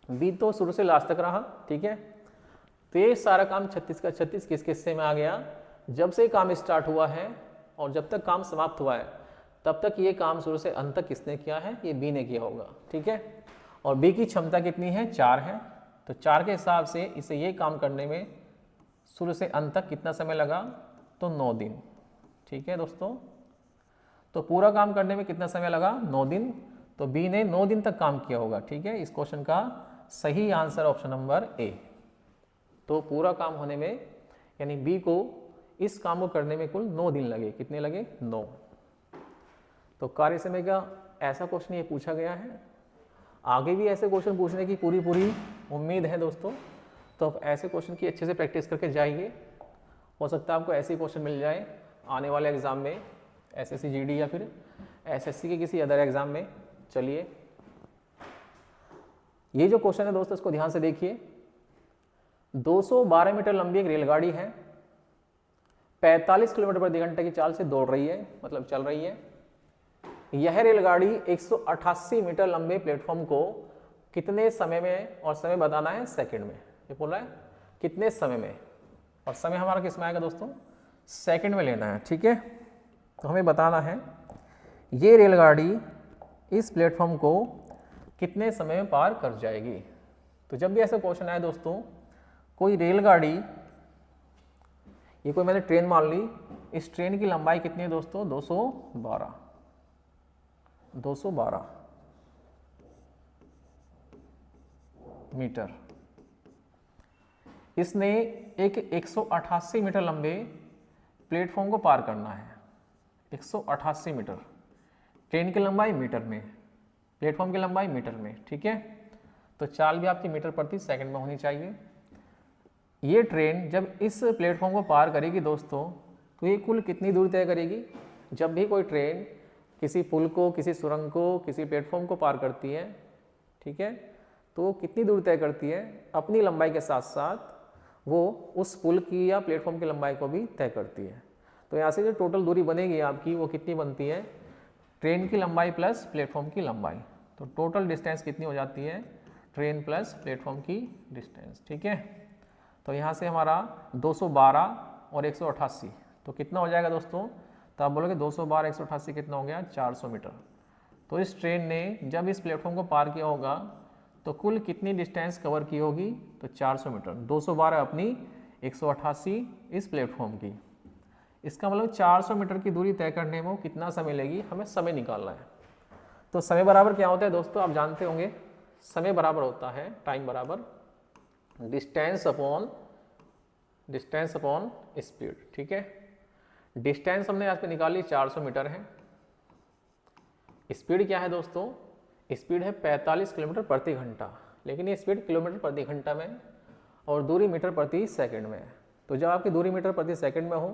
Speaker 1: बी तो शुरू से लास्ट तक रहा। ठीक है, तो ये सारा काम 36 का 36 किस हिस्से में आ गया, जब से काम स्टार्ट हुआ है और जब तक काम समाप्त हुआ है तब तक ये काम शुरू से अंत तक किसने किया है, ये बी ने किया होगा। ठीक है, और बी की क्षमता कितनी है, 4 है। तो 4 के हिसाब से इसे ये काम करने में शुरू से अंत तक कितना समय लगा, तो 9 दिन। ठीक है दोस्तों, तो पूरा काम करने में कितना समय लगा, 9 दिन। तो बी ने 9 दिन तक काम किया होगा। ठीक है, इस क्वेश्चन का सही आंसर ऑप्शन नंबर ए। तो पूरा काम होने में, यानी बी को इस काम को करने में कुल 9 दिन लगे। कितने लगे, 9। तो कार्य समय का ऐसा क्वेश्चन ये पूछा गया है। आगे भी ऐसे क्वेश्चन पूछने की पूरी उम्मीद है दोस्तों, तो आप ऐसे क्वेश्चन की अच्छे से प्रैक्टिस करके जाइए। हो सकता है आपको ऐसे क्वेश्चन मिल जाए आने वाले एग्जाम में, एसएससी जीडी या फिर एसएससी के किसी अदर एग्जाम में। चलिए, ये जो क्वेश्चन है दोस्तों इसको ध्यान से देखिए। 212 मीटर लंबी एक रेलगाड़ी है, 45 किलोमीटर प्रति घंटे की चाल से दौड़ रही है, मतलब चल रही है। यह रेलगाड़ी 188 मीटर लंबे प्लेटफॉर्म को कितने समय में, और समय बताना है सेकंड में। ये बोल रहा है कितने समय में, और समय हमारा किस में आएगा दोस्तों, सेकंड में लेना है। ठीक है, तो हमें बताना है ये रेलगाड़ी इस प्लेटफॉर्म को कितने समय में पार कर जाएगी। तो जब भी ऐसा क्वेश्चन आए दोस्तों, कोई रेलगाड़ी, ये कोई मैंने ट्रेन मान ली, इस ट्रेन की लंबाई कितनी है दोस्तों, 212 मीटर। इसने एक 188 मीटर लंबे प्लेटफॉर्म को पार करना है। 188 मीटर, ट्रेन की लंबाई मीटर में, प्लेटफॉर्म की लंबाई मीटर में। ठीक है, तो चाल भी आपकी मीटर प्रति सेकंड में होनी चाहिए। ये ट्रेन जब इस प्लेटफॉर्म को पार करेगी दोस्तों, तो ये कुल कितनी दूरी तय करेगी। जब भी कोई ट्रेन किसी पुल को, किसी सुरंग को, किसी प्लेटफॉर्म को पार करती है, ठीक है, तो कितनी दूरी तय करती है, अपनी लंबाई के साथ साथ वो उस पुल की या प्लेटफॉर्म की लंबाई को भी तय करती है। तो यहाँ से जो टोटल दूरी बनेगी आपकी, वो कितनी बनती है, ट्रेन की लंबाई प्लस प्लेटफॉर्म की लंबाई। तो टोटल डिस्टेंस कितनी हो जाती है, ट्रेन प्लस प्लेटफॉर्म की डिस्टेंस। ठीक है, तो यहाँ से हमारा 212 और 188, तो कितना हो जाएगा दोस्तों, तो आप बोलोगे 212 188 कितना हो गया, 400 मीटर। तो इस ट्रेन ने जब इस प्लेटफॉर्म को पार किया होगा तो कुल कितनी डिस्टेंस कवर की होगी, तो 400 मीटर। 212 अपनी, 188 इस प्लेटफॉर्म की। इसका मतलब 400 मीटर की दूरी तय करने में कितना समय लेगी, हमें समय निकालना है। तो समय बराबर क्या होता है दोस्तों, आप जानते होंगे, समय बराबर होता है टाइम बराबर डिस्टेंस अपॉन स्पीड। ठीक है, डिस्टेंस हमने यहाँ पे निकाली 400 मीटर है। स्पीड क्या है दोस्तों, स्पीड है 45 किलोमीटर प्रति घंटा, लेकिन ये स्पीड किलोमीटर प्रति घंटा में, और दूरी मीटर प्रति सेकंड में है। तो जब आपकी दूरी मीटर प्रति सेकंड में हो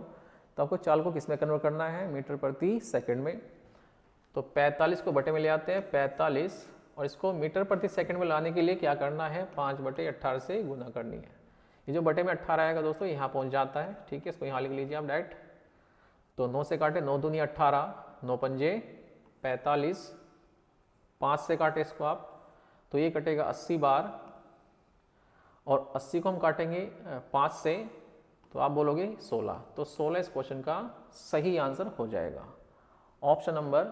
Speaker 1: तो आपको चाल को किस में कन्वर्ट करना है, मीटर प्रति सेकंड में। तो 45 को बटे में ले आते हैं 45, और इसको मीटर प्रति सेकंड में लाने के लिए क्या करना है, 5/18 से गुना करनी है। ये जो बटे में 18 आएगा दोस्तों यहाँ पहुँच जाता है। ठीक है, इसको यहाँ लिख लीजिए आप डायरेक्ट। तो 9 से काटे, 9 दूनी 18, 9 पंजे 45, 5 से काटे इसको आप, तो ये कटेगा 80 बार, और 80 को हम काटेंगे 5 से, तो आप बोलोगे 16। तो 16 इस क्वेश्चन का सही आंसर हो जाएगा। ऑप्शन नंबर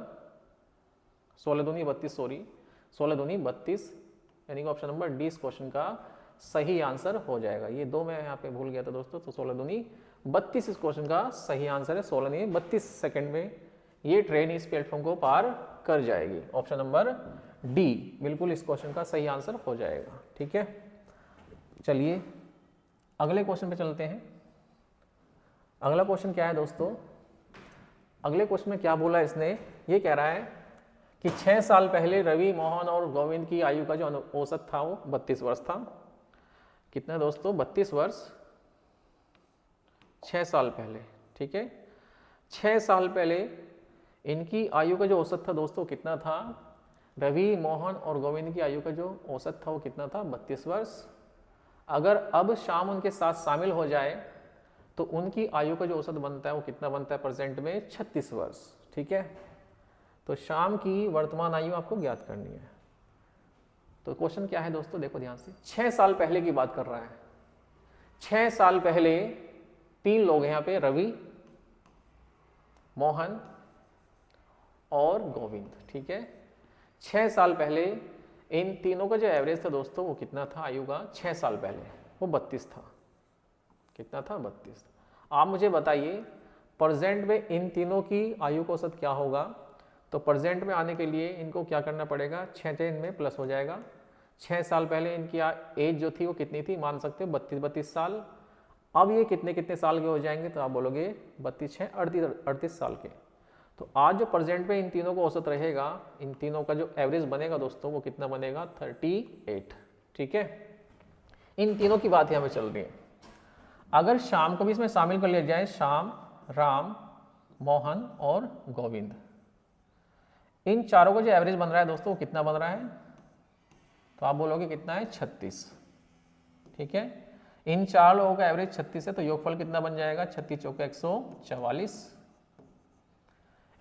Speaker 1: 16 दूनी 32, सॉरी 16 दूनी 32, यानी कि ऑप्शन नंबर डी इस क्वेश्चन का सही आंसर हो जाएगा। ये दो मैं यहाँ पे भूल गया था दोस्तों, तो 16 दूनी 32 इस क्वेश्चन का सही आंसर है। 16 दूनी 32 सेकंड में ये ट्रेन इस प्लेटफॉर्म को पार कर जाएगी। ऑप्शन नंबर डी बिल्कुल इस क्वेश्चन का सही आंसर हो जाएगा। ठीक है, चलिए अगले क्वेश्चन पे चलते हैं। अगला क्वेश्चन क्या है दोस्तों, अगले क्वेश्चन में क्या बोला इसने, ये कह रहा है कि 6 साल पहले रवि, मोहन और गोविंद की आयु का जो औसत था वो 32 वर्ष था। कितना दोस्तों, 32 वर्ष 6 साल पहले। ठीक है, 6 साल पहले इनकी आयु का जो औसत था दोस्तों कितना था, रवि, मोहन और गोविंद की आयु का जो औसत था वो कितना था, 32 वर्ष। अगर अब शाम उनके साथ शामिल हो जाए तो उनकी आयु का जो औसत बनता है वो कितना बनता है प्रेजेंट में, 36 वर्ष। ठीक है, तो शाम की वर्तमान आयु आपको ज्ञात करनी है। तो क्वेश्चन क्या है दोस्तों, देखो ध्यान से, 6 साल पहले की बात कर रहा है। 6 साल पहले 3 लोग हैं यहाँ पे, रवि, मोहन और गोविंद। ठीक है, 6 साल पहले इन तीनों का जो एवरेज था दोस्तों वो कितना था आयु का, 6 साल पहले वो 32 था। कितना था, 32। आप मुझे बताइए प्रेजेंट में इन तीनों की आयु का औसत क्या होगा। तो प्रेजेंट में आने के लिए इनको क्या करना पड़ेगा, 6 से इनमें प्लस हो जाएगा। 6 साल पहले इनकी एज जो थी वो कितनी थी, मान सकते हो 32 साल। अब ये कितने साल के हो जाएंगे, तो आप बोलोगे 32 6 38 साल के। तो आज जो प्रेजेंट में इन तीनों का औसत रहेगा, इन तीनों का जो एवरेज बनेगा दोस्तों वो कितना बनेगा 38। ठीक है, इन तीनों की बात यहाँ पे चल रही है। अगर शाम को भी इसमें शामिल कर लिया जाए, शाम, राम, मोहन और गोविंद, इन चारों का जो एवरेज बन रहा है दोस्तों वो कितना बन रहा है, तो आप बोलोगे कितना है 36। ठीक है, इन चार लोगों का एवरेज 36 है, तो योगफल कितना बन जाएगा 36 चौके 144।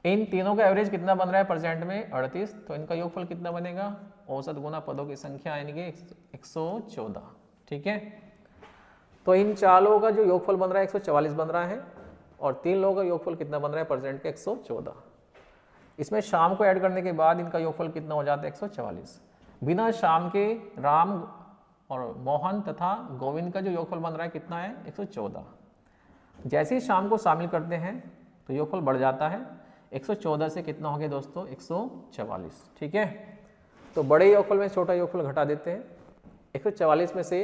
Speaker 1: इन तीनों का एवरेज कितना बन रहा है प्रेजेंट में 38, तो इनका योगफल कितना बनेगा, औसत गुना पदों की संख्या यानी कि 114। ठीक है, तो इन चार लोगों का जो योगफल बन रहा है 144 बन रहा है, और तीन लोगों का योगफल कितना बन रहा है प्रेजेंट का 114। इसमें शाम को ऐड करने के बाद इनका योगफल कितना हो जाता है 144। बिना शाम के राम और मोहन तथा गोविंद का जो योगफल बन रहा है कितना है 114। जैसे ही शाम को शामिल करते हैं तो योगफल बढ़ जाता है, 114 से कितना हो गया दोस्तों 144। ठीक है, तो बड़े योगफल में छोटा योगफल घटा देते हैं। 144 में से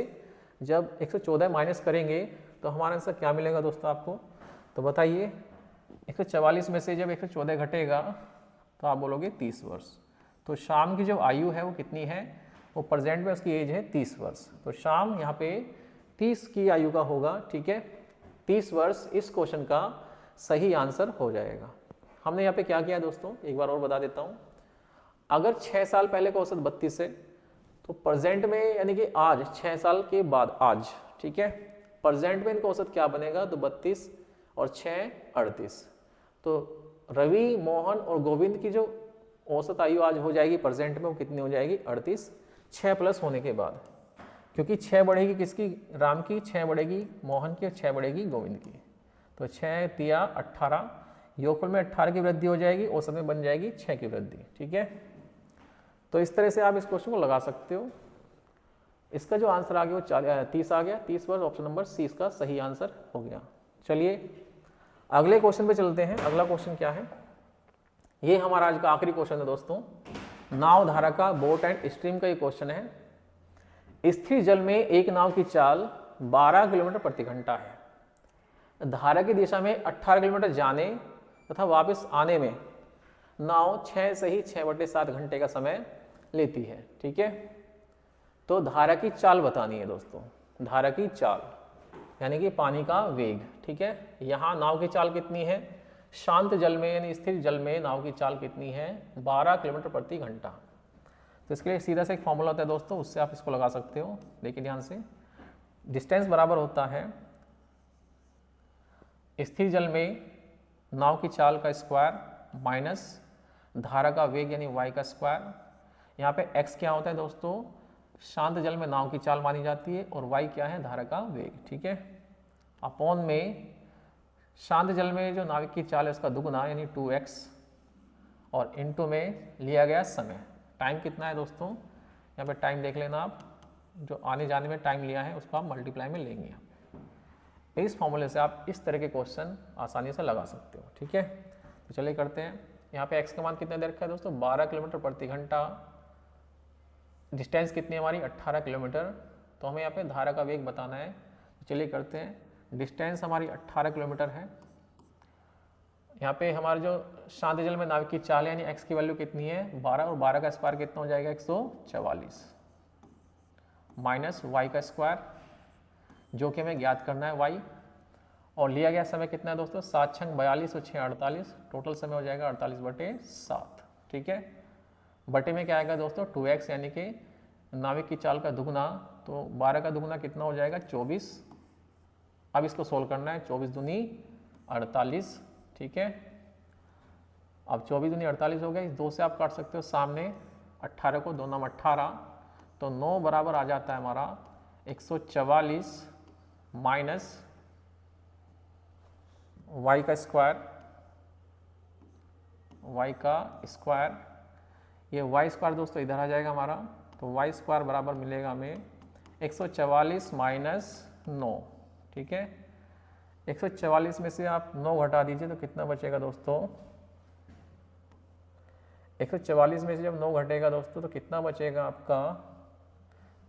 Speaker 1: जब 114 माइनस करेंगे तो हमारा आंसर क्या मिलेगा दोस्तों आपको, तो बताइए 144 में से जब 114 घटेगा तो आप बोलोगे 30 वर्ष। तो शाम की जो आयु है वो कितनी है, वो प्रेजेंट में उसकी एज है 30 वर्ष, तो शाम यहाँ पे 30 की आयु का होगा। ठीक है, 30 वर्ष इस क्वेश्चन का सही आंसर हो जाएगा। हमने यहाँ पे क्या किया दोस्तों, एक बार और बता देता हूँ। अगर 6 साल पहले का औसत 32 है, तो प्रेजेंट में यानी कि आज 6 साल के बाद आज, ठीक है, प्रेजेंट में इनका औसत क्या बनेगा, तो 32 और 6 38। तो रवि, मोहन और गोविंद की जो औसत आयु आज हो जाएगी प्रेजेंट में वो कितनी हो जाएगी 38, 6 प्लस होने के बाद, क्योंकि 6 बढ़ेगी किसकी, राम की, 6 बढ़ेगी मोहन की और 6 बढ़ेगी गोविंद की। तो 6 तिया 18, योगफल में 18 की वृद्धि हो जाएगी, औसत में बन जाएगी 6 की वृद्धि। ठीक है, तो इस तरह से आप इस क्वेश्चन को लगा सकते हो। इसका जो आंसर आ गया वो 30 आ गया, 30 वर्ष ऑप्शन नंबर सी इसका सही आंसर हो गया। चलिए अगले क्वेश्चन पे चलते हैं। अगला क्वेश्चन क्या है, ये हमारा आज का आखिरी क्वेश्चन है दोस्तों, नाव धारा का, बोट एंड स्ट्रीम का ये क्वेश्चन है। स्थिर जल में एक नाव की चाल 12 किलोमीटर प्रति घंटा है। धारा की दिशा में 18 किलोमीटर जाने तथा वापस आने में नाव 6 से ही 6/7 घंटे का समय लेती है। ठीक है, तो धारा की चाल बतानी है दोस्तों, धारा की चाल यानी कि पानी का वेग। ठीक है, यहाँ नाव की चाल कितनी है, शांत जल में यानी स्थिर जल में नाव की चाल कितनी है 12 किलोमीटर प्रति घंटा। तो इसके लिए सीधा सा एक फॉर्मूला होता है दोस्तों, उससे आप इसको लगा सकते हो। देखिए ध्यान से, डिस्टेंस बराबर होता है स्थिर जल में नाव की चाल का स्क्वायर माइनस धारा का वेग यानी y का स्क्वायर। यहाँ पे x क्या होता है दोस्तों, शांत जल में नाव की चाल मानी जाती है, और y क्या है धारा का वेग। ठीक है, अपॉन में शांत जल में जो नाविक की चाल है उसका दुगुना यानी 2x, और इनटू में लिया गया समय। टाइम कितना है दोस्तों, यहाँ पे टाइम देख लेना आप, जो आने जाने में टाइम लिया है उसको आप मल्टीप्लाई में लेंगे। इस फॉर्मूले से आप इस तरह के क्वेश्चन आसानी से लगा सकते हो। ठीक है, तो चलिए करते हैं। यहाँ पे x का मान कितना दे रखा है दोस्तों 12 किलोमीटर प्रति घंटा, डिस्टेंस कितनी है हमारी 18 किलोमीटर, तो हमें यहाँ पे धारा का वेग बताना है। तो चलिए करते हैं। डिस्टेंस हमारी 18 किलोमीटर है। यहाँ पे हमारा जो शांत जल में नाविक की चाल है यानी x की वैल्यू कितनी है 12, और 12 का स्क्वायर कितना हो जाएगा 144, माइनस y का स्क्वायर जो कि हमें ज्ञात करना है y, और लिया गया समय कितना है दोस्तों 7 छंग 42 और 6 48, टोटल समय हो जाएगा 48/7। ठीक है, बटे में क्या आएगा दोस्तों 2x यानी कि नाविक की चाल का दुगुना, तो 12 का दुगुना कितना हो जाएगा 24। अब इसको सोल्व करना है, 24 दूनी 48। ठीक है, अब 24 दूनी 48 हो गया, इस 2 से आप काट सकते हो सामने 18 को, 2 नाम 18, तो 9 बराबर आ जाता है हमारा 144 माइनस y का स्क्वायर, y का स्क्वायर, ये y स्क्वायर दोस्तों इधर आ जाएगा हमारा, तो y स्क्वायर बराबर मिलेगा हमें 144 माइनस 9। ठीक है, 144 में से आप 9 घटा दीजिए तो कितना बचेगा दोस्तों, 144 में से जब 9 घटेगा दोस्तों तो कितना बचेगा आपका,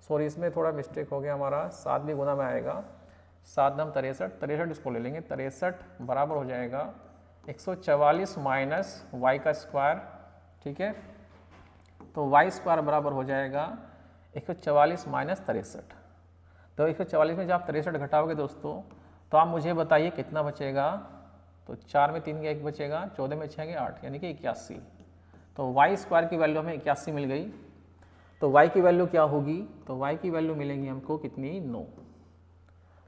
Speaker 1: सॉरी इसमें थोड़ा मिस्टेक हो गया हमारा, 7 भी गुना में आएगा, 7 9 63, इसको ले लेंगे, 63 बराबर हो जाएगा 144 माइनस वाई का स्क्वायर, ठीक है। तो वाई स्क्वायर बराबर हो जाएगा 144 माइनस 63। तो 144 में जब आप 63 घटाओगे दोस्तों, तो आप मुझे बताइए कितना बचेगा। तो 4 में 3 का 1 बचेगा, 14 में 6 के 8, यानी कि 81। तो वाई स्क्वायर की वैल्यू हमें 81 मिल गई। तो वाई की वैल्यू क्या होगी, तो वाई की वैल्यू मिलेंगी हमको कितनी, 9।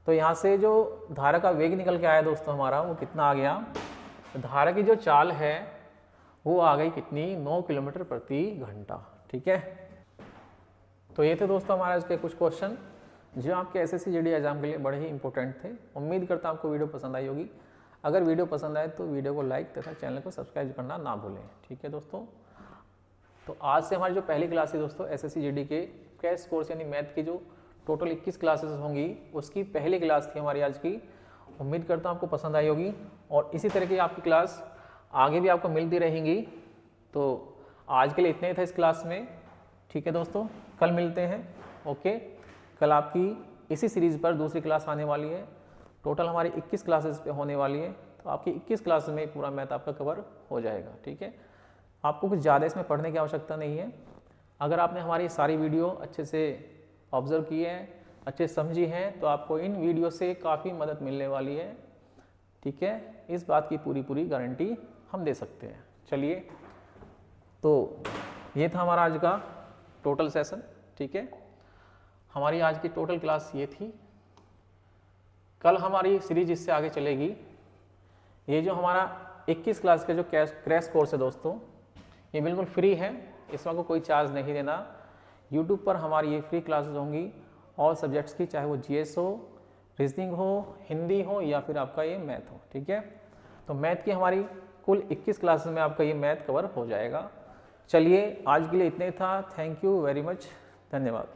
Speaker 1: तो यहाँ से जो धारा का वेग निकल के आया दोस्तों हमारा, वो कितना आ गया, धारा की जो चाल है वो आ गई कितनी, 9 किलोमीटर प्रति घंटा, ठीक है। तो ये थे दोस्तों हमारे इसके कुछ क्वेश्चन जो आपके एसएससी जीडी एग्जाम के लिए बड़े ही इंपॉर्टेंट थे। उम्मीद करता हूँ आपको वीडियो पसंद आई होगी। अगर वीडियो पसंद आए तो वीडियो को लाइक तथा चैनल को सब्सक्राइब करना ना भूलें, ठीक है दोस्तों। तो आज से हमारी जो पहली क्लास है दोस्तों एसएससी जीडी के क्रैश कोर्स यानी मैथ की जो टोटल 21 क्लासेस होंगी, उसकी पहली क्लास थी हमारी आज की। उम्मीद करता हूँ आपको पसंद आई होगी और इसी तरह की आपकी क्लास आगे भी आपको मिलती रहेंगी। तो आज के लिए इतना ही था इस क्लास में, ठीक है दोस्तों। कल मिलते हैं, ओके। कल आपकी इसी सीरीज़ पर दूसरी क्लास आने वाली है। टोटल हमारी 21 क्लासेस पे होने वाली है। तो आपकी 21 क्लासेस में पूरा मैथ आपका कवर हो जाएगा, ठीक है। आपको कुछ ज़्यादा इसमें पढ़ने की आवश्यकता नहीं है। अगर आपने हमारी सारी वीडियो अच्छे से ऑब्जर्व की है, अच्छे समझी हैं, तो आपको इन वीडियो से काफ़ी मदद मिलने वाली है, ठीक है। इस बात की पूरी गारंटी हम दे सकते हैं। चलिए, तो ये था हमारा आज का टोटल सेशन, ठीक है। हमारी आज की टोटल क्लास ये थी। कल हमारी सीरीज इससे आगे चलेगी। ये जो हमारा 21 क्लास का जो क्रैश कोर्स है दोस्तों, ये बिल्कुल फ्री है, इसमें आपको कोई चार्ज नहीं देना। यूट्यूब पर हमारी ये फ्री क्लासेस होंगी ऑल सब्जेक्ट्स की, चाहे वो जीएस हो, रीजनिंग हो, हिंदी हो या फिर आपका ये मैथ हो, ठीक है। तो मैथ की हमारी कुल 21 क्लासेस में आपका ये मैथ कवर हो जाएगा। चलिए, आज के लिए इतना ही था। थैंक यू वेरी मच, धन्यवाद।